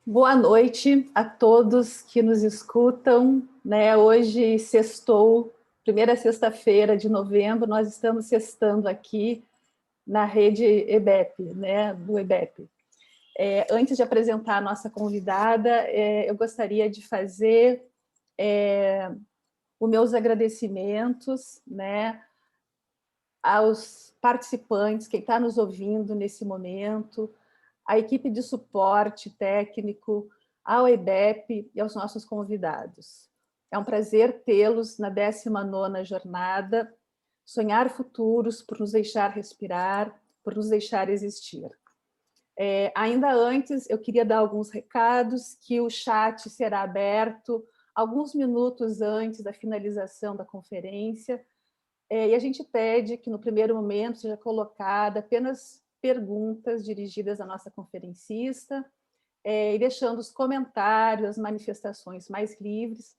Boa noite a todos que nos escutam, né? Hoje sextou, primeira sexta-feira de novembro, nós estamos sextando aqui na rede EBEP, né? Do EBEP. Antes de apresentar a nossa convidada, eu gostaria de fazer os meus agradecimentos, né? Aos participantes, quem está nos ouvindo nesse momento, à equipe de suporte técnico, ao EBEP e aos nossos convidados. É um prazer tê-los na 19ª jornada, sonhar futuros por nos deixar respirar, por nos deixar existir. Ainda antes, eu queria dar alguns recados, que o chat será aberto alguns minutos antes da finalização da conferência, e a gente pede que, no primeiro momento, seja colocada apenas perguntas dirigidas à nossa conferencista, e deixando os comentários, as manifestações mais livres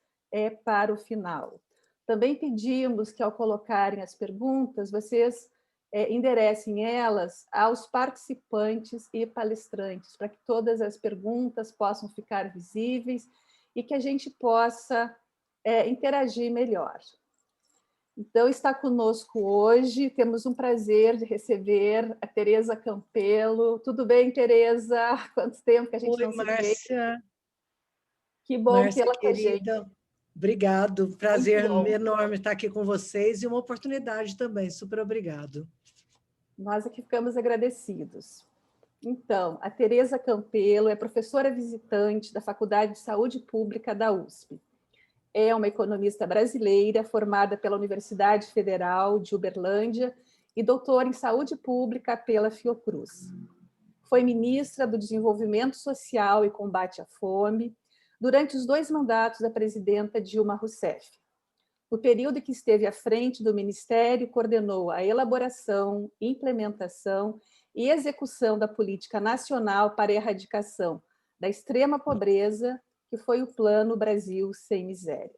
para o final. Também pedimos que, ao colocarem as perguntas, vocês enderecem elas aos participantes e palestrantes, para que todas as perguntas possam ficar visíveis e que a gente possa interagir melhor. Então, está conosco hoje, temos um prazer de receber a Tereza Campelo. Tudo bem, Tereza? Quanto tempo que a gente não se vê? Márcia. Que bom tê-la com a gente. Querida, obrigado. Prazer Muito enorme estar aqui com vocês e uma oportunidade também. Super obrigado. Nós aqui ficamos agradecidos. Então, a Tereza Campelo é professora visitante da Faculdade de Saúde Pública da USP. É uma economista brasileira formada pela Universidade Federal de Uberlândia e doutora em saúde pública pela Fiocruz. Foi ministra do Desenvolvimento Social e Combate à Fome durante os 2 mandatos da presidenta Dilma Rousseff. No período em que esteve à frente do Ministério, coordenou a elaboração, implementação e execução da Política Nacional para a Erradicação da Extrema Pobreza, que foi o Plano Brasil Sem Miséria.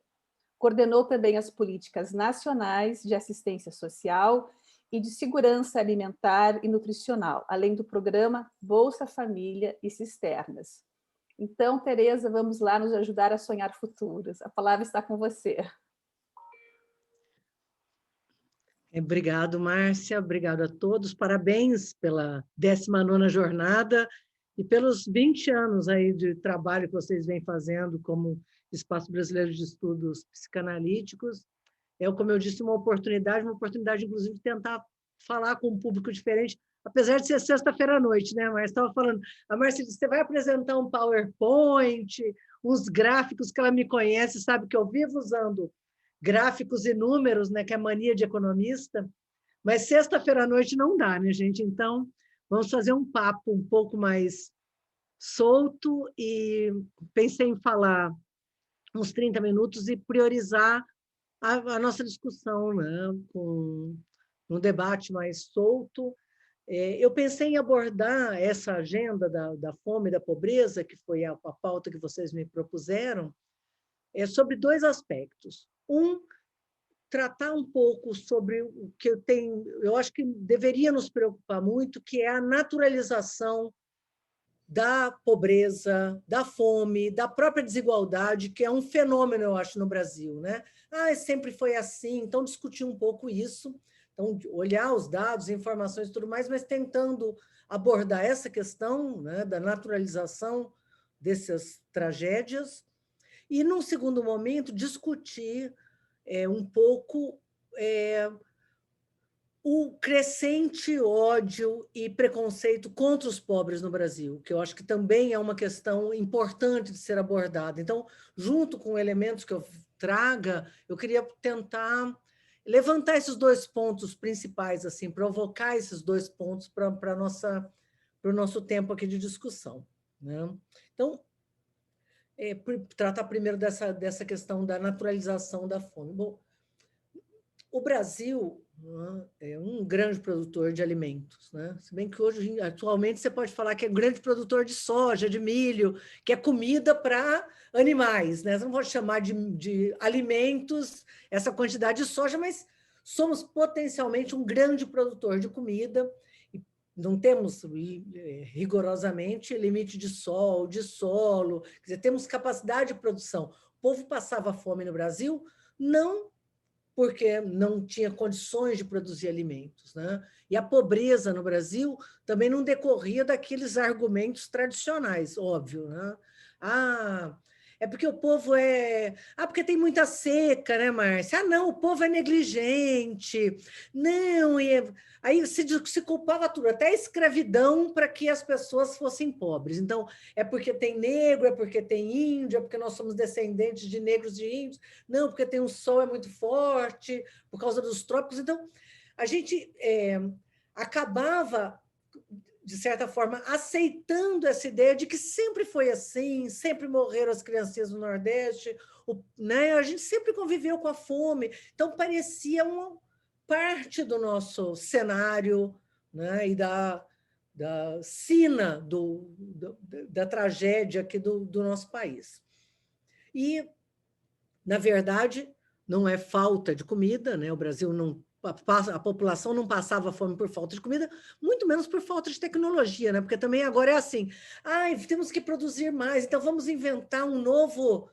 Coordenou também as políticas nacionais de assistência social e de segurança alimentar e nutricional, além do programa Bolsa Família e Cisternas. Então, Tereza, vamos lá nos ajudar a sonhar futuros. A palavra está com você. Obrigado, Márcia. Obrigado a todos. Parabéns pela 19ª jornada e pelos 20 anos aí de trabalho que vocês vêm fazendo como Espaço Brasileiro de Estudos Psicanalíticos. Como eu disse, uma oportunidade, inclusive, de tentar falar com um público diferente, apesar de ser sexta-feira à noite, né? Mas estava falando, a Márcia disse, você vai apresentar um PowerPoint, uns gráficos que ela me conhece, sabe que eu vivo usando gráficos e números, né, que é mania de economista, mas sexta-feira à noite não dá, né, gente? Então, vamos fazer um papo um pouco mais solto e pensei em falar uns 30 minutos e priorizar a nossa discussão, né, com um debate mais solto. Eu pensei em abordar essa agenda da fome e da pobreza, que foi a pauta que vocês me propuseram, sobre 2 aspectos. Tratar um pouco sobre o que eu acho que deveria nos preocupar muito, que é a naturalização da pobreza, da fome, da própria desigualdade, que é um fenômeno, eu acho, no Brasil, né? Sempre foi assim, então discutir um pouco isso, então olhar os dados, informações e tudo mais, mas tentando abordar essa questão, né, da naturalização dessas tragédias e, num segundo momento, discutir um pouco o crescente ódio e preconceito contra os pobres no Brasil, que eu acho que também é uma questão importante de ser abordada. Então, junto com elementos que eu traga, eu queria tentar levantar esses 2 pontos principais, assim, provocar esses 2 pontos para o nosso tempo aqui de discussão, né? Então, tratar primeiro dessa questão da naturalização da fome. Bom, o Brasil, é um grande produtor de alimentos, né? Se bem que hoje, atualmente, você pode falar que é um grande produtor de soja, de milho, que é comida para animais, né? Você não pode chamar de alimentos essa quantidade de soja, mas somos potencialmente um grande produtor de comida. E não temos rigorosamente limite de sol, de solo, quer dizer, temos capacidade de produção. O povo passava fome no Brasil, não porque não tinha condições de produzir alimentos, né? E a pobreza no Brasil também não decorria daqueles argumentos tradicionais, óbvio, né? Ah, é porque o povo é... Ah, porque tem muita seca, né, Márcia? Ah, não, o povo é negligente. Não, aí se culpava tudo, até a escravidão para que as pessoas fossem pobres. Então, é porque tem negro, é porque tem índio, é porque nós somos descendentes de negros e índios. Não, porque tem um sol é muito forte, por causa dos trópicos. Então, a gente acabava, de certa forma, aceitando essa ideia de que sempre foi assim, sempre morreram as criancinhas no Nordeste, né? A gente sempre conviveu com a fome. Então, parecia uma parte do nosso cenário, né? E da sina da tragédia aqui do nosso país. E, na verdade, não é falta de comida, né? O Brasil não... A população não passava fome por falta de comida, muito menos por falta de tecnologia, né? Porque também agora é assim, temos que produzir mais, então vamos inventar um novo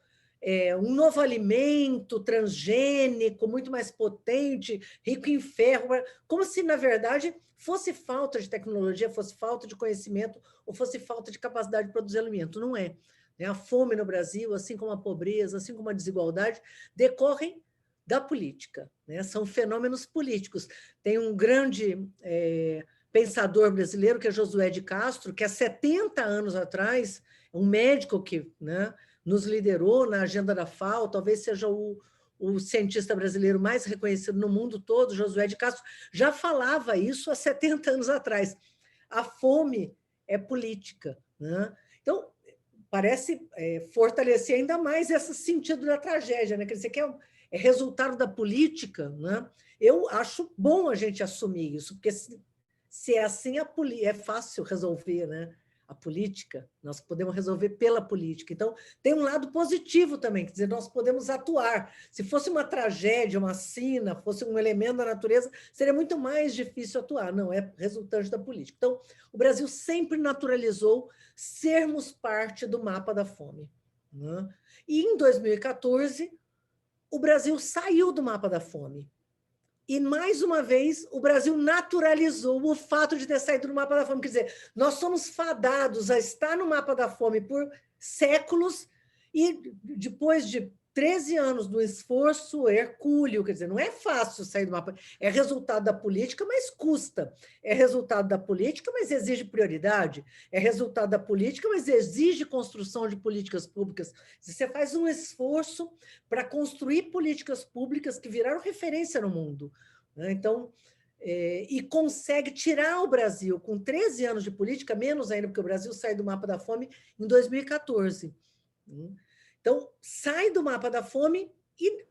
alimento transgênico, muito mais potente, rico em ferro, como se, na verdade, fosse falta de tecnologia, fosse falta de conhecimento, ou fosse falta de capacidade de produzir alimento. Não é. A fome no Brasil, assim como a pobreza, assim como a desigualdade, decorrem da política, né? São fenômenos políticos. Tem um grande pensador brasileiro, que é Josué de Castro, que há 70 anos atrás, um médico que, né, nos liderou na agenda da FAO, talvez seja o cientista brasileiro mais reconhecido no mundo todo, Josué de Castro, já falava isso há 70 anos atrás. A fome é política, né? Então, parece fortalecer ainda mais esse sentido da tragédia, né? Quer dizer, que é resultado da política, né? Eu acho bom a gente assumir isso, porque se é assim, é fácil resolver, né? A política, nós podemos resolver pela política. Então, tem um lado positivo também, quer dizer, nós podemos atuar. Se fosse uma tragédia, uma sina, fosse um elemento da natureza, seria muito mais difícil atuar. Não, é resultante da política. Então, o Brasil sempre naturalizou sermos parte do mapa da fome, né? E em 2014, o Brasil saiu do mapa da fome. E, mais uma vez, o Brasil naturalizou o fato de ter saído do mapa da fome. Quer dizer, nós somos fadados a estar no mapa da fome por séculos e, depois de 13 anos do esforço hercúleo, quer dizer, não é fácil sair do mapa, é resultado da política, mas custa. É resultado da política, mas exige prioridade. É resultado da política, mas exige construção de políticas públicas. Você faz um esforço para construir políticas públicas que viraram referência no mundo, né? Então, e consegue tirar o Brasil, com 13 anos de política, menos ainda, porque o Brasil sai do mapa da fome em 2014. Então, sai do mapa da fome e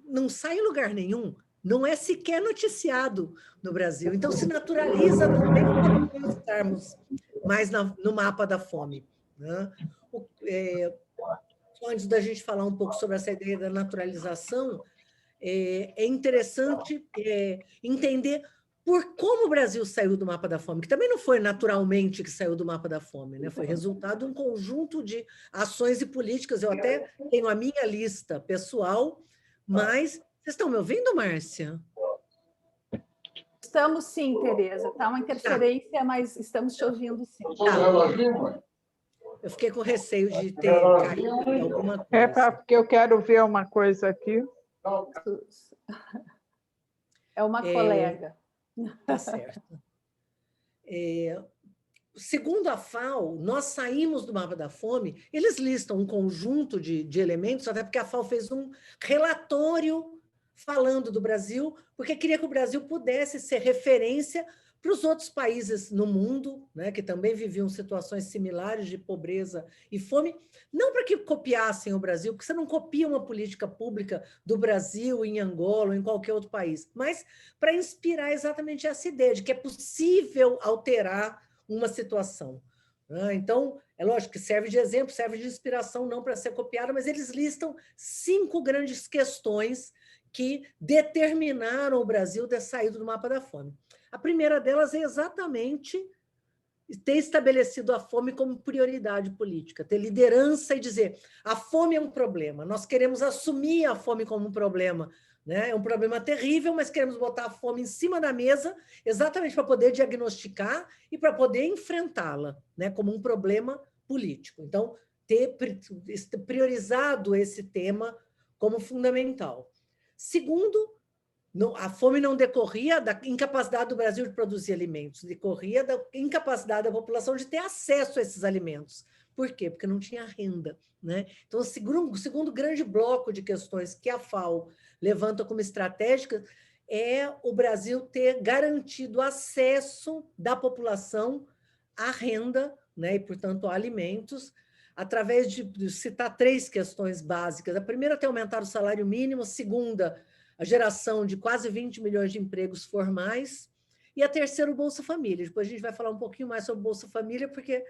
não sai em lugar nenhum, não é sequer noticiado no Brasil. Então, se naturaliza também para nós estarmos mais no mapa da fome, né? Antes da gente falar um pouco sobre essa ideia da naturalização, é interessante entender como o Brasil saiu do mapa da fome, que também não foi naturalmente que saiu do mapa da fome, né? Foi resultado de um conjunto de ações e políticas. Eu até tenho a minha lista pessoal, mas... Vocês estão me ouvindo, Márcia? Estamos sim, Tereza. Está uma interferência, mas estamos te ouvindo sim. Tá. Eu fiquei com receio de ter caído alguma coisa. Porque eu quero ver uma coisa aqui. É uma colega. Tá certo. Segundo a FAO, nós saímos do mapa da fome, eles listam um conjunto de elementos, até porque a FAO fez um relatório falando do Brasil, porque queria que o Brasil pudesse ser referência para os outros países no mundo, né, que também viviam situações similares de pobreza e fome, não para que copiassem o Brasil, porque você não copia uma política pública do Brasil em Angola ou em qualquer outro país, mas para inspirar exatamente essa ideia de que é possível alterar uma situação. Né? Então, é lógico que serve de exemplo, serve de inspiração, não para ser copiada, mas eles listam 5 grandes questões que determinaram o Brasil ter saído do mapa da fome. A primeira delas é exatamente ter estabelecido a fome como prioridade política, ter liderança e dizer a fome é um problema, nós queremos assumir a fome como um problema, né? É um problema terrível, mas queremos botar a fome em cima da mesa exatamente para poder diagnosticar e para poder enfrentá-la, né? Como um problema político. Então, ter priorizado esse tema como fundamental. Segundo, a fome não decorria da incapacidade do Brasil de produzir alimentos, decorria da incapacidade da população de ter acesso a esses alimentos. Por quê? Porque não tinha renda. Né? Então, o segundo grande bloco de questões que a FAO levanta como estratégica é o Brasil ter garantido acesso da população à renda, né? E, portanto, a alimentos, através de citar 3 questões básicas. A primeira é ter aumentado o salário mínimo, a segunda, a geração de quase 20 milhões de empregos formais, e a terceira, o Bolsa Família. Depois a gente vai falar um pouquinho mais sobre o Bolsa Família, porque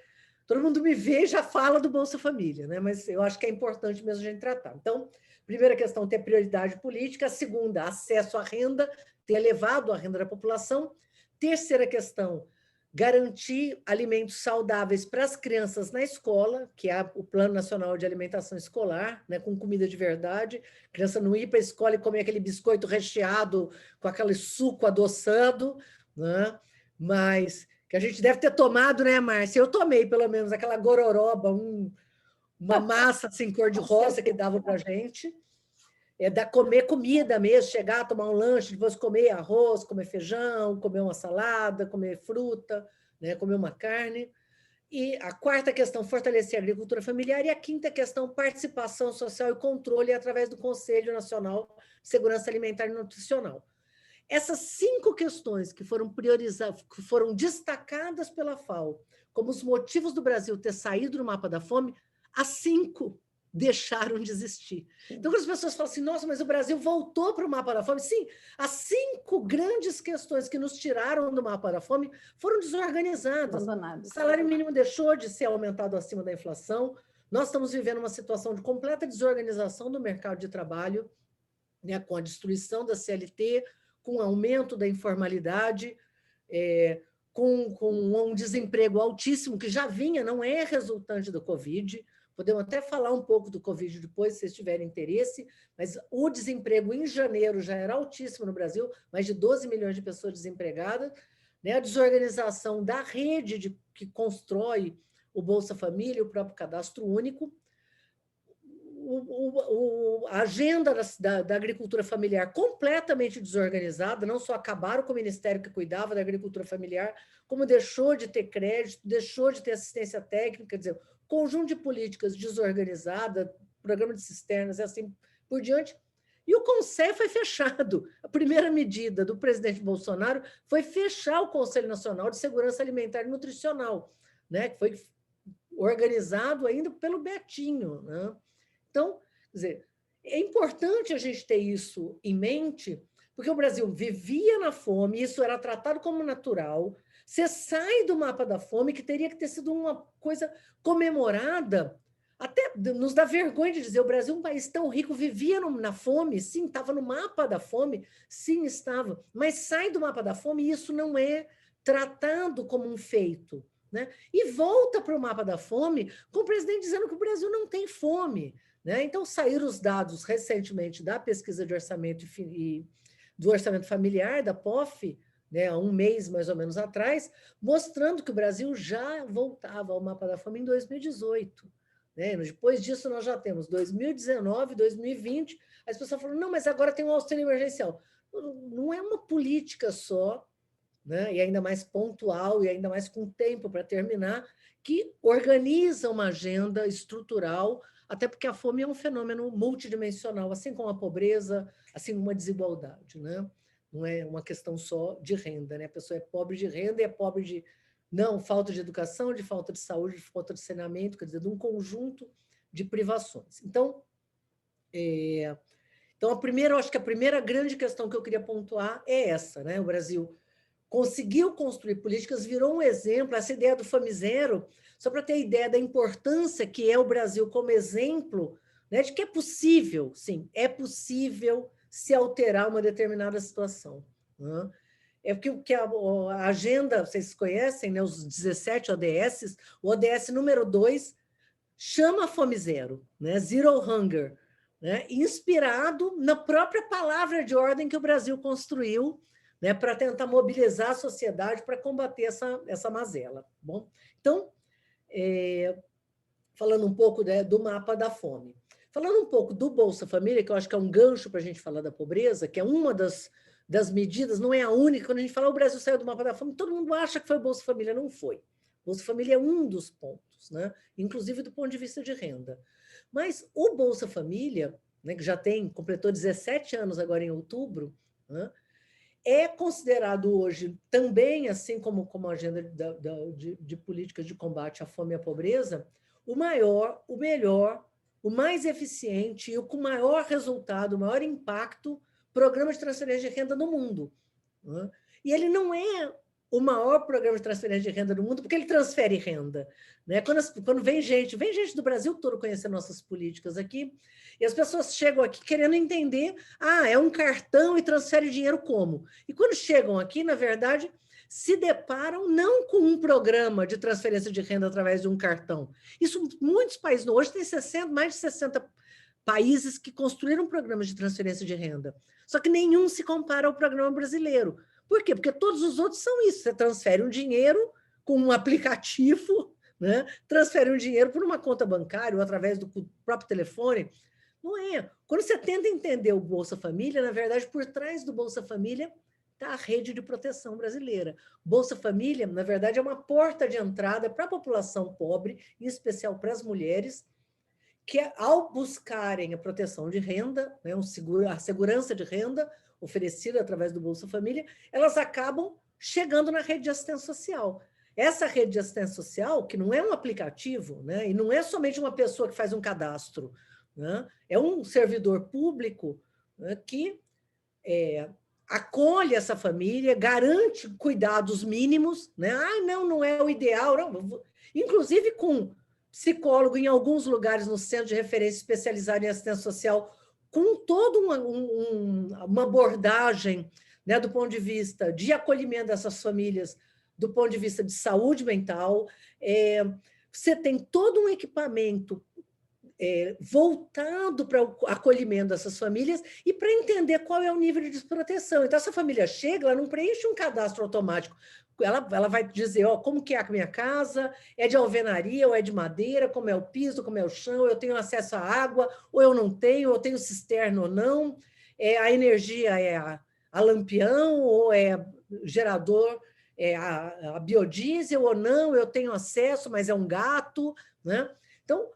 todo mundo me vê e já fala do Bolsa Família, né? Mas eu acho que é importante mesmo a gente tratar. Então, primeira questão, ter prioridade política. A segunda, acesso à renda, ter elevado a renda da população. Terceira questão, garantir alimentos saudáveis para as crianças na escola, que é o Plano Nacional de Alimentação Escolar, né, com comida de verdade. A criança não ir para a escola e comer aquele biscoito recheado com aquele suco adoçado, né? Mas que a gente deve ter tomado, né, Márcia? Eu tomei, pelo menos, aquela gororoba, uma massa assim, cor-de-rosa que dava para a gente. Comer comida mesmo, chegar, tomar um lanche, depois comer arroz, comer feijão, comer uma salada, comer fruta, né, comer uma carne. E a quarta questão, fortalecer a agricultura familiar. E a quinta questão, participação social e controle através do Conselho Nacional de Segurança Alimentar e Nutricional. Essas 5 questões que foram priorizadas, que foram destacadas pela FAO como os motivos do Brasil ter saído do mapa da fome, as 5 deixaram de existir. Então, quando as pessoas falam assim, nossa, mas o Brasil voltou para o mapa da fome. Sim, as 5 grandes questões que nos tiraram do mapa da fome foram desorganizadas. O salário mínimo deixou de ser aumentado acima da inflação. Nós estamos vivendo uma situação de completa desorganização do mercado de trabalho, né, com a destruição da CLT, com o aumento da informalidade, com um desemprego altíssimo, que já vinha, não é resultante do Covid. Podemos até falar um pouco do Covid depois, se vocês tiverem interesse, mas o desemprego em janeiro já era altíssimo no Brasil, mais de 12 milhões de pessoas desempregadas, né? A desorganização da rede que constrói o Bolsa Família, o próprio Cadastro Único, a agenda da agricultura familiar completamente desorganizada, não só acabaram com o ministério que cuidava da agricultura familiar, como deixou de ter crédito, deixou de ter assistência técnica, quer dizer, conjunto de políticas desorganizada, programa de cisternas e assim por diante. E o Conselho foi fechado. A primeira medida do presidente Bolsonaro foi fechar o Conselho Nacional de Segurança Alimentar e Nutricional, né, que foi organizado ainda pelo Betinho, né? Então, quer dizer, é importante a gente ter isso em mente, porque o Brasil vivia na fome, isso era tratado como natural. Você sai do mapa da fome, que teria que ter sido uma coisa comemorada, até nos dá vergonha de dizer, o Brasil, um país tão rico, vivia na fome, sim, estava no mapa da fome, sim, estava, mas sai do mapa da fome e isso não é tratado como um feito, né? E volta para o mapa da fome com o presidente dizendo que o Brasil não tem fome, né? Então, saíram os dados recentemente da pesquisa de orçamento e do orçamento familiar, da POF, né, há um mês mais ou menos atrás, mostrando que o Brasil já voltava ao mapa da fome em 2018. Né? Depois disso, nós já temos 2019, 2020. As pessoas falam, não, mas agora tem um auxílio emergencial. Não é uma política só, né? E ainda mais pontual, e ainda mais com tempo para terminar, que organiza uma agenda estrutural, até porque a fome é um fenômeno multidimensional, assim como a pobreza, assim como a desigualdade, né? não é uma questão só de renda, né? A pessoa é pobre de renda e é pobre de não, falta de educação, de falta de saúde, de falta de saneamento, quer dizer, de um conjunto de privações. Então, eu acho que a primeira grande questão que eu queria pontuar é essa, né? O Brasil conseguiu construir políticas, virou um exemplo, essa ideia do Fami-Zero, só para ter ideia da importância que é o Brasil como exemplo, né, de que é possível, sim, é possível se alterar uma determinada situação. Né? É porque a agenda, vocês conhecem, né, os 17 ODS, o ODS número 2 chama a Fome-Zero, né, Zero Hunger, né, inspirado na própria palavra de ordem que o Brasil construiu, né, para tentar mobilizar a sociedade para combater essa mazela. Bom, então, falando um pouco, né, do mapa da fome. Falando um pouco do Bolsa Família, que eu acho que é um gancho para a gente falar da pobreza, que é uma das medidas, não é a única. Quando a gente fala o Brasil saiu do mapa da fome, todo mundo acha que foi o Bolsa Família, não foi. Bolsa Família é um dos pontos, né? Inclusive do ponto de vista de renda. Mas o Bolsa Família, né, que já completou 17 anos agora em outubro, né, é considerado hoje também, assim como a agenda de políticas de combate à fome e à pobreza, o maior, o melhor, o mais eficiente e o com maior resultado, o maior impacto programa de transferência de renda no mundo. Né? E ele não é o maior programa de transferência de renda do mundo, porque ele transfere renda. Né? Quando vem gente do Brasil todo conhecer nossas políticas aqui, e as pessoas chegam aqui querendo entender, é um cartão e transfere dinheiro como? E quando chegam aqui, na verdade, se deparam não com um programa de transferência de renda através de um cartão. Isso, muitos países, hoje tem mais de 60 países que construíram programas de transferência de renda. Só que nenhum se compara ao programa brasileiro. Por quê? Porque todos os outros são isso. Você transfere um dinheiro com um aplicativo, né? Transfere um dinheiro por uma conta bancária ou através do próprio telefone. Não é. Quando você tenta entender o Bolsa Família, na verdade, por trás do Bolsa Família está a rede de proteção brasileira. Bolsa Família, na verdade, é uma porta de entrada para a população pobre, em especial para as mulheres, que ao buscarem a proteção de renda, né, a segurança de renda oferecida através do Bolsa Família, elas acabam chegando na rede de assistência social. Essa rede de assistência social, que não é um aplicativo, né, e não é somente uma pessoa que faz um cadastro, né, é um servidor público, né, que acolhe essa família, garante cuidados mínimos, né? Não é o ideal, não. Inclusive com psicólogo em alguns lugares no centro de referência especializado em assistência social, com toda uma abordagem, né, do ponto de vista de acolhimento dessas famílias, do ponto de vista de saúde mental. Você tem todo um equipamento voltado para o acolhimento dessas famílias e para entender qual é o nível de desproteção. Então, essa família chega, ela não preenche um cadastro automático, ela vai dizer, como que é a minha casa, é de alvenaria ou é de madeira, como é o piso, como é o chão, eu tenho acesso à água, ou eu não tenho, eu tenho cisterna ou não, a energia é a lampião ou é gerador, a biodiesel ou não, eu tenho acesso, mas é um gato, né? Então,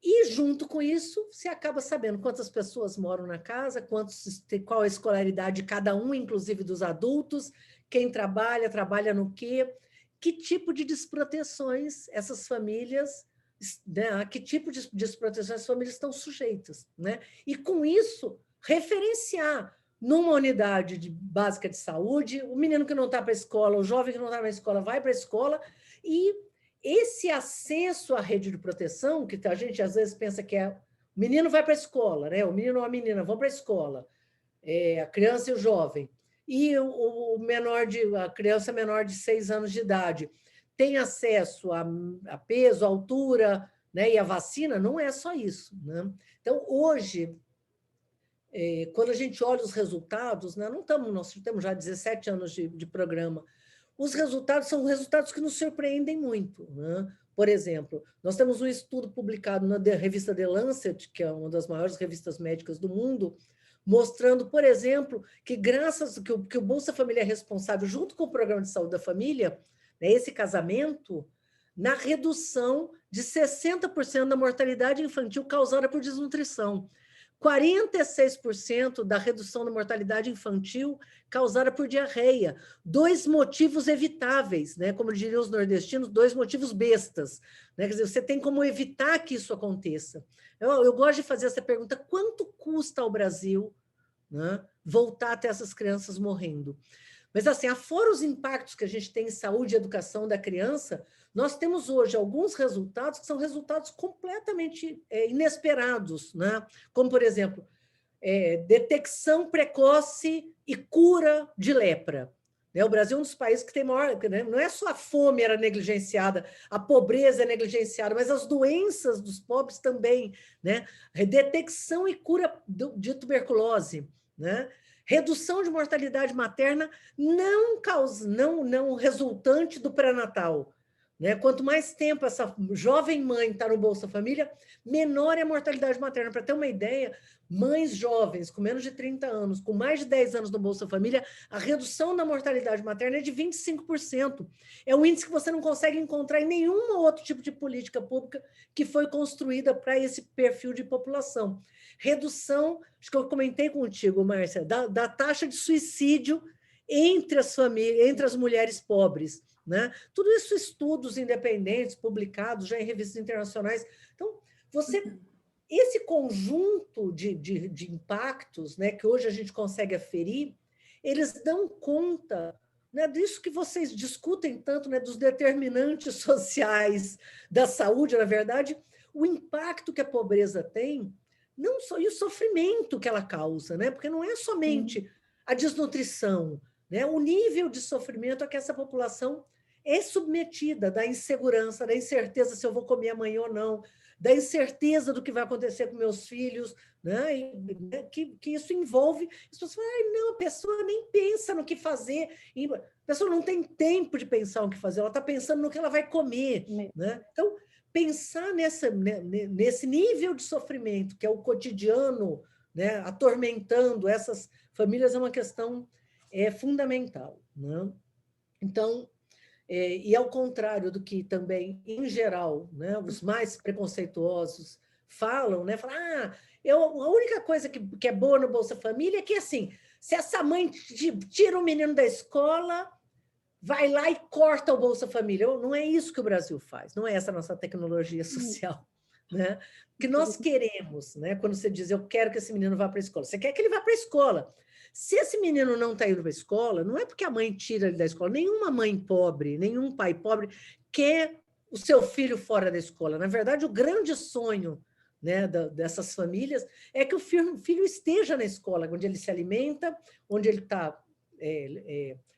e, junto com isso, você acaba sabendo quantas pessoas moram na casa, qual a escolaridade de cada um, inclusive dos adultos, quem trabalha no quê, que tipo de desproteções essas famílias, né, a que tipo de desproteções as famílias estão sujeitas. Né? E, com isso, referenciar numa unidade básica de saúde, o menino que não está para a escola, o jovem que não está na escola vai para a escola, e esse acesso à rede de proteção, que a gente às vezes pensa que o menino vai para a escola, né? O menino ou a menina vão para a escola, a criança e o jovem, e a criança menor de 6 anos de idade tem acesso a peso, altura, né? E a vacina, não é só isso. Né? Então, hoje, quando a gente olha os resultados, né? Nós temos já 17 anos de programa, os resultados são resultados que nos surpreendem muito. Né? Por exemplo, nós temos um estudo publicado na revista The Lancet, que é uma das maiores revistas médicas do mundo, mostrando, por exemplo, que graças que o Bolsa Família é responsável, junto com o Programa de Saúde da Família, né, esse casamento, na redução de 60% da mortalidade infantil causada por desnutrição. 46% da redução da mortalidade infantil causada por diarreia. 2 motivos evitáveis, né? Como diriam os nordestinos, 2 motivos bestas. Né? Quer dizer, você tem como evitar que isso aconteça. Eu gosto de fazer essa pergunta: quanto custa ao Brasil, né, voltar a ter essas crianças morrendo? Mas, assim, afora os impactos que a gente tem em saúde e educação da criança, nós temos hoje alguns resultados que são resultados completamente inesperados, né? Como, por exemplo, detecção precoce e cura de lepra. O Brasil é um dos países que tem maior... Né? Não é só a fome era negligenciada, a pobreza é negligenciada, mas as doenças dos pobres também. Né? Detecção e cura de tuberculose, né? Redução de mortalidade materna não resultante do pré-natal. Né? Quanto mais tempo essa jovem mãe está no Bolsa Família, menor é a mortalidade materna. Para ter uma ideia, mães jovens com menos de 30 anos, com mais de 10 anos no Bolsa Família, a redução da mortalidade materna é de 25%. É um índice que você não consegue encontrar em nenhum outro tipo de política pública que foi construída para esse perfil de população. Redução, acho que eu comentei contigo, Márcia, da taxa de suicídio entre as famílias, entre as mulheres pobres. Né? Tudo isso, estudos independentes, publicados já em revistas internacionais. Então, esse conjunto de impactos, né, que hoje a gente consegue aferir, eles dão conta, né, disso que vocês discutem tanto, né, dos determinantes sociais da saúde, na verdade, o impacto que a pobreza tem, não só, e o sofrimento que ela causa, né, porque não é somente a desnutrição, né, o nível de sofrimento a que essa população é submetida, da insegurança, da incerteza se eu vou comer amanhã ou não, da incerteza do que vai acontecer com meus filhos, né? Que isso envolve... As pessoas falam, não, a pessoa nem pensa no que fazer, a pessoa não tem tempo de pensar no que fazer, ela está pensando no que ela vai comer. Né? Então, pensar nesse nível de sofrimento, que é o cotidiano, né, atormentando essas famílias, é uma questão fundamental. Né? Então, e ao contrário do que também, em geral, né, os mais preconceituosos falam, né, a única coisa que é boa no Bolsa Família é que, assim, se essa mãe tira o menino da escola, vai lá e corta o Bolsa Família. Não é isso que o Brasil faz, não é essa a nossa tecnologia social. Né? O que nós queremos, né, quando você diz, eu quero que esse menino vá para a escola, você quer que ele vá para a escola. Se esse menino não está indo para a escola, não é porque a mãe tira ele da escola. Nenhuma mãe pobre, nenhum pai pobre quer o seu filho fora da escola. Na verdade, o grande sonho, né, dessas famílias é que o filho esteja na escola, onde ele se alimenta, onde ele está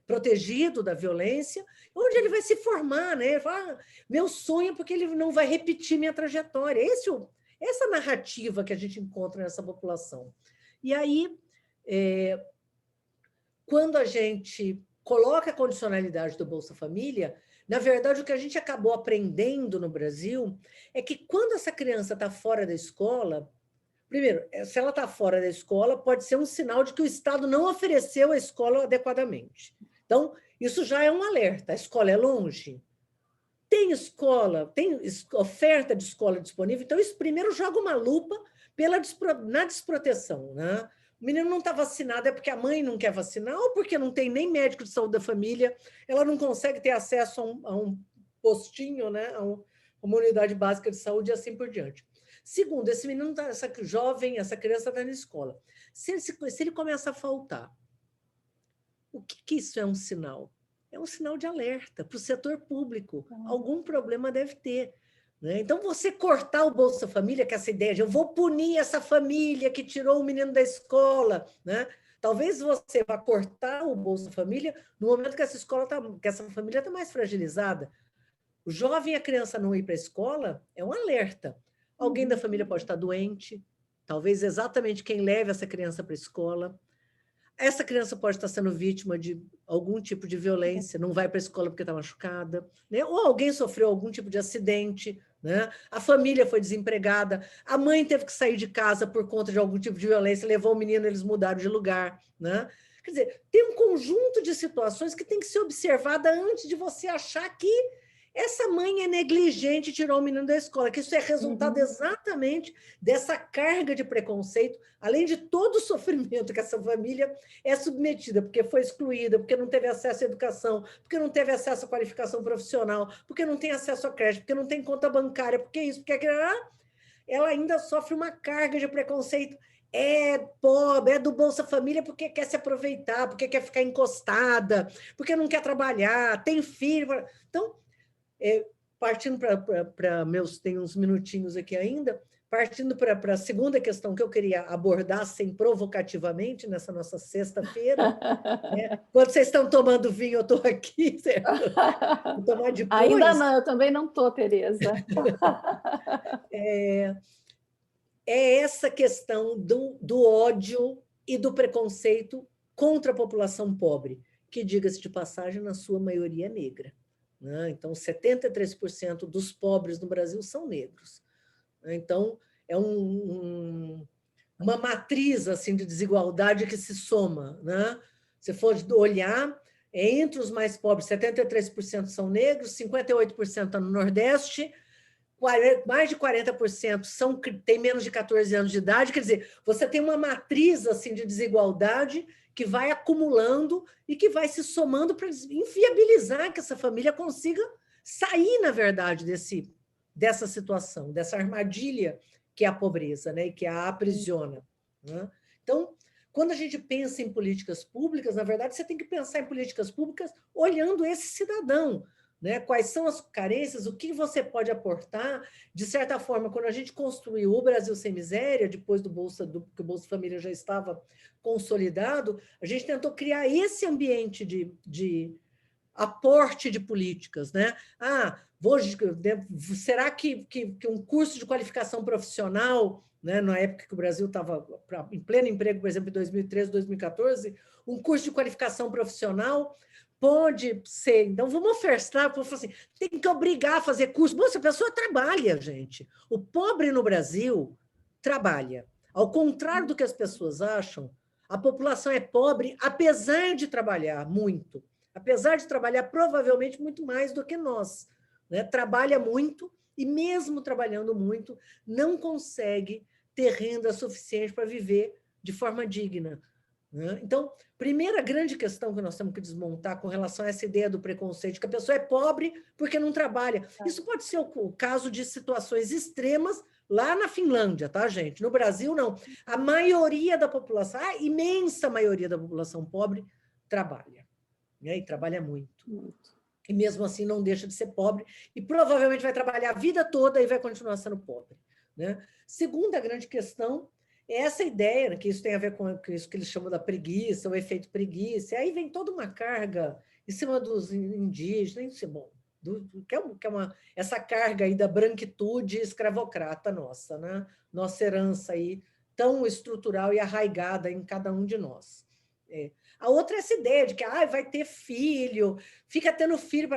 protegido da violência, onde ele vai se formar. Né? Ele fala, meu sonho é porque ele não vai repetir minha trajetória. Essa narrativa que a gente encontra nessa população. E aí, quando a gente coloca a condicionalidade do Bolsa Família, na verdade, o que a gente acabou aprendendo no Brasil é que quando essa criança está fora da escola, primeiro, se ela está fora da escola, pode ser um sinal de que o Estado não ofereceu a escola adequadamente. Então, isso já é um alerta. A escola é longe? Tem escola, tem oferta de escola disponível, então isso primeiro joga uma lupa na desproteção. Né? O menino não está vacinado, é porque a mãe não quer vacinar, ou porque não tem nem médico de saúde da família, ela não consegue ter acesso a um postinho, né? a uma unidade básica de saúde e assim por diante. Segundo, esse menino, essa criança está na escola. Se ele começa a faltar, o que isso é um sinal? É um sinal de alerta para o setor público. Algum problema deve ter. Né? Então, você cortar o Bolsa Família, que é essa ideia de eu vou punir essa família que tirou o menino da escola, né? Talvez você vá cortar o Bolsa Família no momento que essa família está mais fragilizada. O jovem e a criança não ir para a escola é um alerta. Alguém da família pode estar doente, talvez exatamente quem leve essa criança para a escola. Essa criança pode estar sendo vítima de algum tipo de violência, não vai para a escola porque está machucada, né? Ou alguém sofreu algum tipo de acidente, né? A família foi desempregada, a mãe teve que sair de casa por conta de algum tipo de violência, levou o menino, eles mudaram de lugar. Né? Quer dizer, tem um conjunto de situações que tem que ser observada antes de você achar que essa mãe é negligente e tirou o menino da escola, que isso é resultado exatamente dessa carga de preconceito, além de todo o sofrimento que essa família é submetida, porque foi excluída, porque não teve acesso à educação, porque não teve acesso à qualificação profissional, porque não tem acesso a crédito, porque não tem conta bancária, porque isso, porque aquilo, ela ainda sofre uma carga de preconceito. É pobre, é do Bolsa Família porque quer se aproveitar, porque quer ficar encostada, porque não quer trabalhar, tem filho. Então, partindo para meus, tem uns minutinhos aqui ainda, partindo para a segunda questão que eu queria abordar, sem provocativamente, nessa nossa sexta-feira, né? Quando vocês estão tomando vinho, eu estou aqui, certo? Vou tomar depois. Ainda não, eu também não estou, Tereza. É essa questão do ódio e do preconceito contra a população pobre, que, diga-se de passagem, na sua maioria é negra. Né? Então, 73% dos pobres no Brasil são negros. Então, é uma matriz assim, de desigualdade que se soma. Né? Se for olhar, entre os mais pobres, 73% são negros, 58% estão no Nordeste, mais de 40% têm menos de 14 anos de idade. Quer dizer, você tem uma matriz assim, de desigualdade que vai acumulando e que vai se somando para inviabilizar que essa família consiga sair, na verdade, dessa situação, dessa armadilha que é a pobreza, né, e que a aprisiona. Né? Então, quando a gente pensa em políticas públicas, na verdade, você tem que pensar em políticas públicas olhando esse cidadão, né? Quais são as carências, o que você pode aportar. De certa forma, quando a gente construiu o Brasil Sem Miséria, depois que o Bolsa Família já estava consolidado, a gente tentou criar esse ambiente de aporte de políticas. Né? Será que um curso de qualificação profissional, né, na época que o Brasil estava em pleno emprego, por exemplo, em 2013, 2014, um curso de qualificação profissional pode ser. Então, vamos ofertar, assim, tem que obrigar a fazer curso. Bom, se a pessoa trabalha, gente. O pobre no Brasil trabalha. Ao contrário do que as pessoas acham, a população é pobre apesar de trabalhar muito. Apesar de trabalhar provavelmente muito mais do que nós. Né? Trabalha muito e, mesmo trabalhando muito, não consegue ter renda suficiente para viver de forma digna. Né? Então, primeira grande questão que nós temos que desmontar com relação a essa ideia do preconceito, que a pessoa é pobre porque não trabalha. Isso pode ser o caso de situações extremas lá na Finlândia, tá, gente? No Brasil, não. A maioria da população, a imensa maioria da população pobre, trabalha. Né? E trabalha muito. E mesmo assim não deixa de ser pobre, e provavelmente vai trabalhar a vida toda e vai continuar sendo pobre. Né? Segunda grande questão é essa ideia, né, que isso tem a ver com isso que eles chamam da preguiça, o efeito preguiça, e aí vem toda uma carga em cima dos indígenas, bom, essa carga aí da branquitude escravocrata nossa, né? Nossa herança aí tão estrutural e arraigada em cada um de nós. A outra é essa ideia de que vai ter filho, fica tendo filho.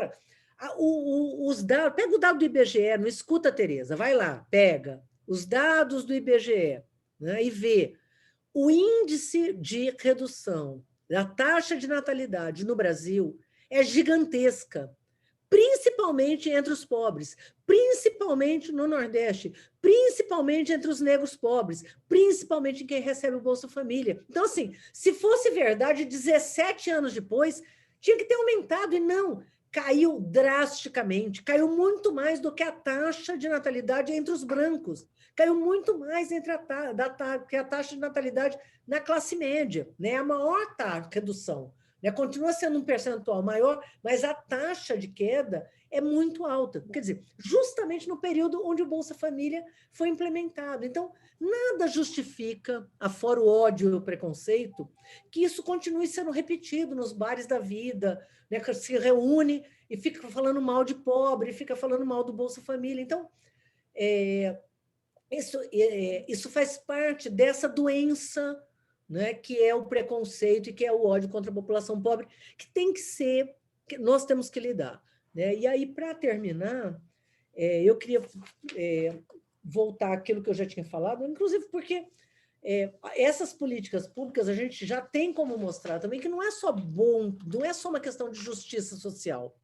Os dados, pega o dado do IBGE, não escuta, Tereza, vai lá, pega os dados do IBGE, né, e vê o índice de redução da taxa de natalidade no Brasil é gigantesca, principalmente entre os pobres, principalmente no Nordeste, principalmente entre os negros pobres, principalmente em quem recebe o Bolsa Família. Então, assim, se fosse verdade, 17 anos depois, tinha que ter aumentado, e não, caiu drasticamente, caiu muito mais do que a taxa de natalidade entre os brancos, caiu muito mais que a taxa de natalidade na classe média, né? A maior redução. Né? Continua sendo um percentual maior, mas a taxa de queda é muito alta. Quer dizer, justamente no período onde o Bolsa Família foi implementado. Então, nada justifica, afora o ódio e o preconceito, que isso continue sendo repetido nos bares da vida, né? Que se reúne e fica falando mal de pobre, fica falando mal do Bolsa Família. Então, isso faz parte dessa doença, né, que é o preconceito e que é o ódio contra a população pobre, que nós temos que lidar. Né? E aí, para terminar, eu queria voltar àquilo que eu já tinha falado, inclusive porque essas políticas públicas a gente já tem como mostrar também que não é só uma questão de justiça social,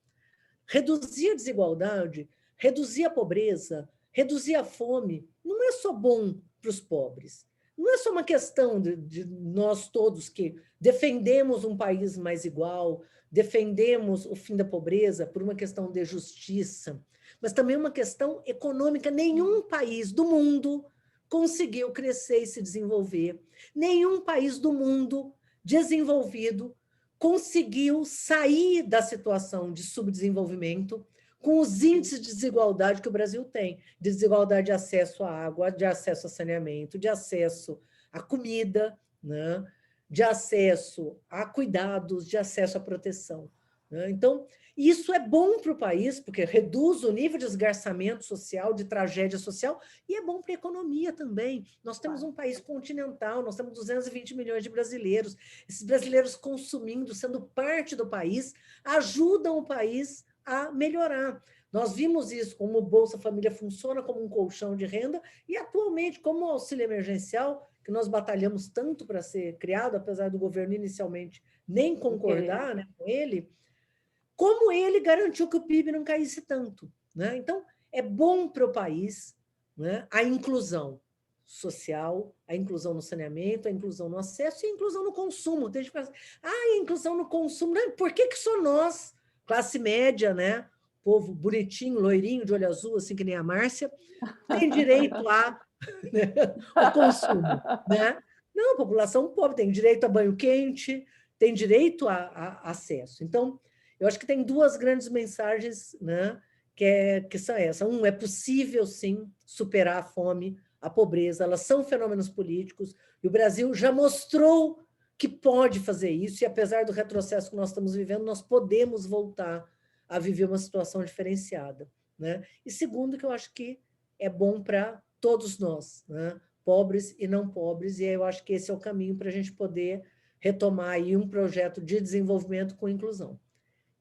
reduzir a desigualdade, reduzir a pobreza, reduzir a fome, não é só bom para os pobres. Não é só uma questão de nós todos que defendemos um país mais igual, defendemos o fim da pobreza por uma questão de justiça, mas também uma questão econômica. Nenhum país do mundo conseguiu crescer e se desenvolver. Nenhum país do mundo desenvolvido conseguiu sair da situação de subdesenvolvimento com os índices de desigualdade que o Brasil tem, de desigualdade de acesso à água, de acesso a saneamento, de acesso à comida, né? De acesso a cuidados, de acesso à proteção. Né? Então, isso é bom para o país, porque reduz o nível de esgarçamento social, de tragédia social, e é bom para a economia também. Nós temos um país continental, nós temos 220 milhões de brasileiros. Esses brasileiros consumindo, sendo parte do país, ajudam o país a melhorar. Nós vimos isso, como o Bolsa Família funciona como um colchão de renda, e atualmente, como o auxílio emergencial, que nós batalhamos tanto para ser criado, apesar do governo inicialmente nem concordar, né, com ele, como ele garantiu que o PIB não caísse tanto. Né? Então, é bom para o país, né, a inclusão social, a inclusão no saneamento, a inclusão no acesso e a inclusão no consumo. Tem gente que fala assim, a inclusão no consumo, não, por que só nós, classe média, né, povo bonitinho, loirinho, de olho azul, assim que nem a Márcia, tem direito a né, o consumo? Né? Não, a população pobre tem direito a banho quente, tem direito a acesso. Então, eu acho que tem duas grandes mensagens, né, que são essas. É possível, sim, superar a fome, a pobreza, elas são fenômenos políticos, e o Brasil já mostrou que pode fazer isso, e apesar do retrocesso que nós estamos vivendo, nós podemos voltar a viver uma situação diferenciada. Né? E segundo, que eu acho que é bom para todos nós, né? Pobres e não pobres, e eu acho que esse é o caminho para a gente poder retomar aí um projeto de desenvolvimento com inclusão.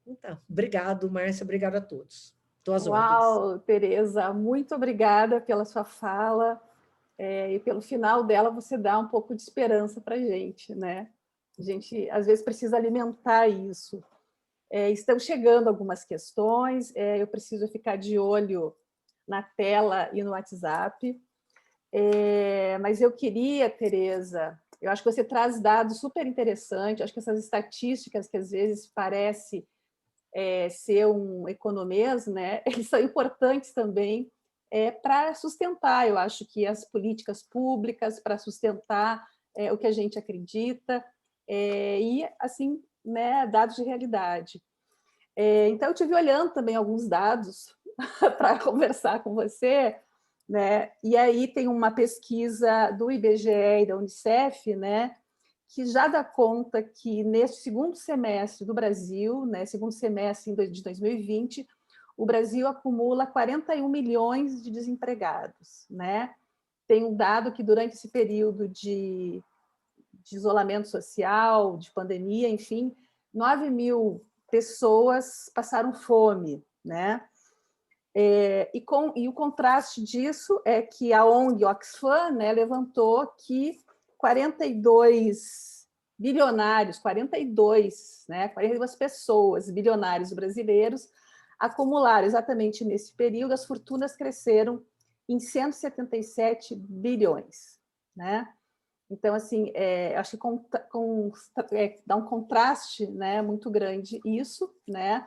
Então, obrigado, Márcia, obrigado a todos. Estou às ordens. Uau, Tereza, muito obrigada pela sua fala, e pelo final dela você dá um pouco de esperança para a gente, né? A gente, às vezes, precisa alimentar isso. Estão chegando algumas questões, eu preciso ficar de olho na tela e no WhatsApp, mas eu queria, Tereza, eu acho que você traz dados super interessantes, acho que essas estatísticas que às vezes parece ser um economês, né, eles são importantes também para sustentar, eu acho que as políticas públicas, para sustentar o que a gente acredita, e assim, né, dados de realidade. Então, eu estive olhando também alguns dados para conversar com você, né? E aí tem uma pesquisa do IBGE e da Unicef, né, que já dá conta que nesse segundo semestre do Brasil, né, segundo semestre de 2020, o Brasil acumula 41 milhões de desempregados, né? Tem um dado que durante esse período de isolamento social, de pandemia, enfim, 9 mil pessoas passaram fome, né? E o contraste disso é que a ONG Oxfam, né, levantou que 42 bilionários, 42, né, 42 pessoas, bilionários brasileiros, acumularam exatamente nesse período, as fortunas cresceram em 177 bilhões. Né? Então, assim, acho que dá um contraste, né, muito grande isso, né?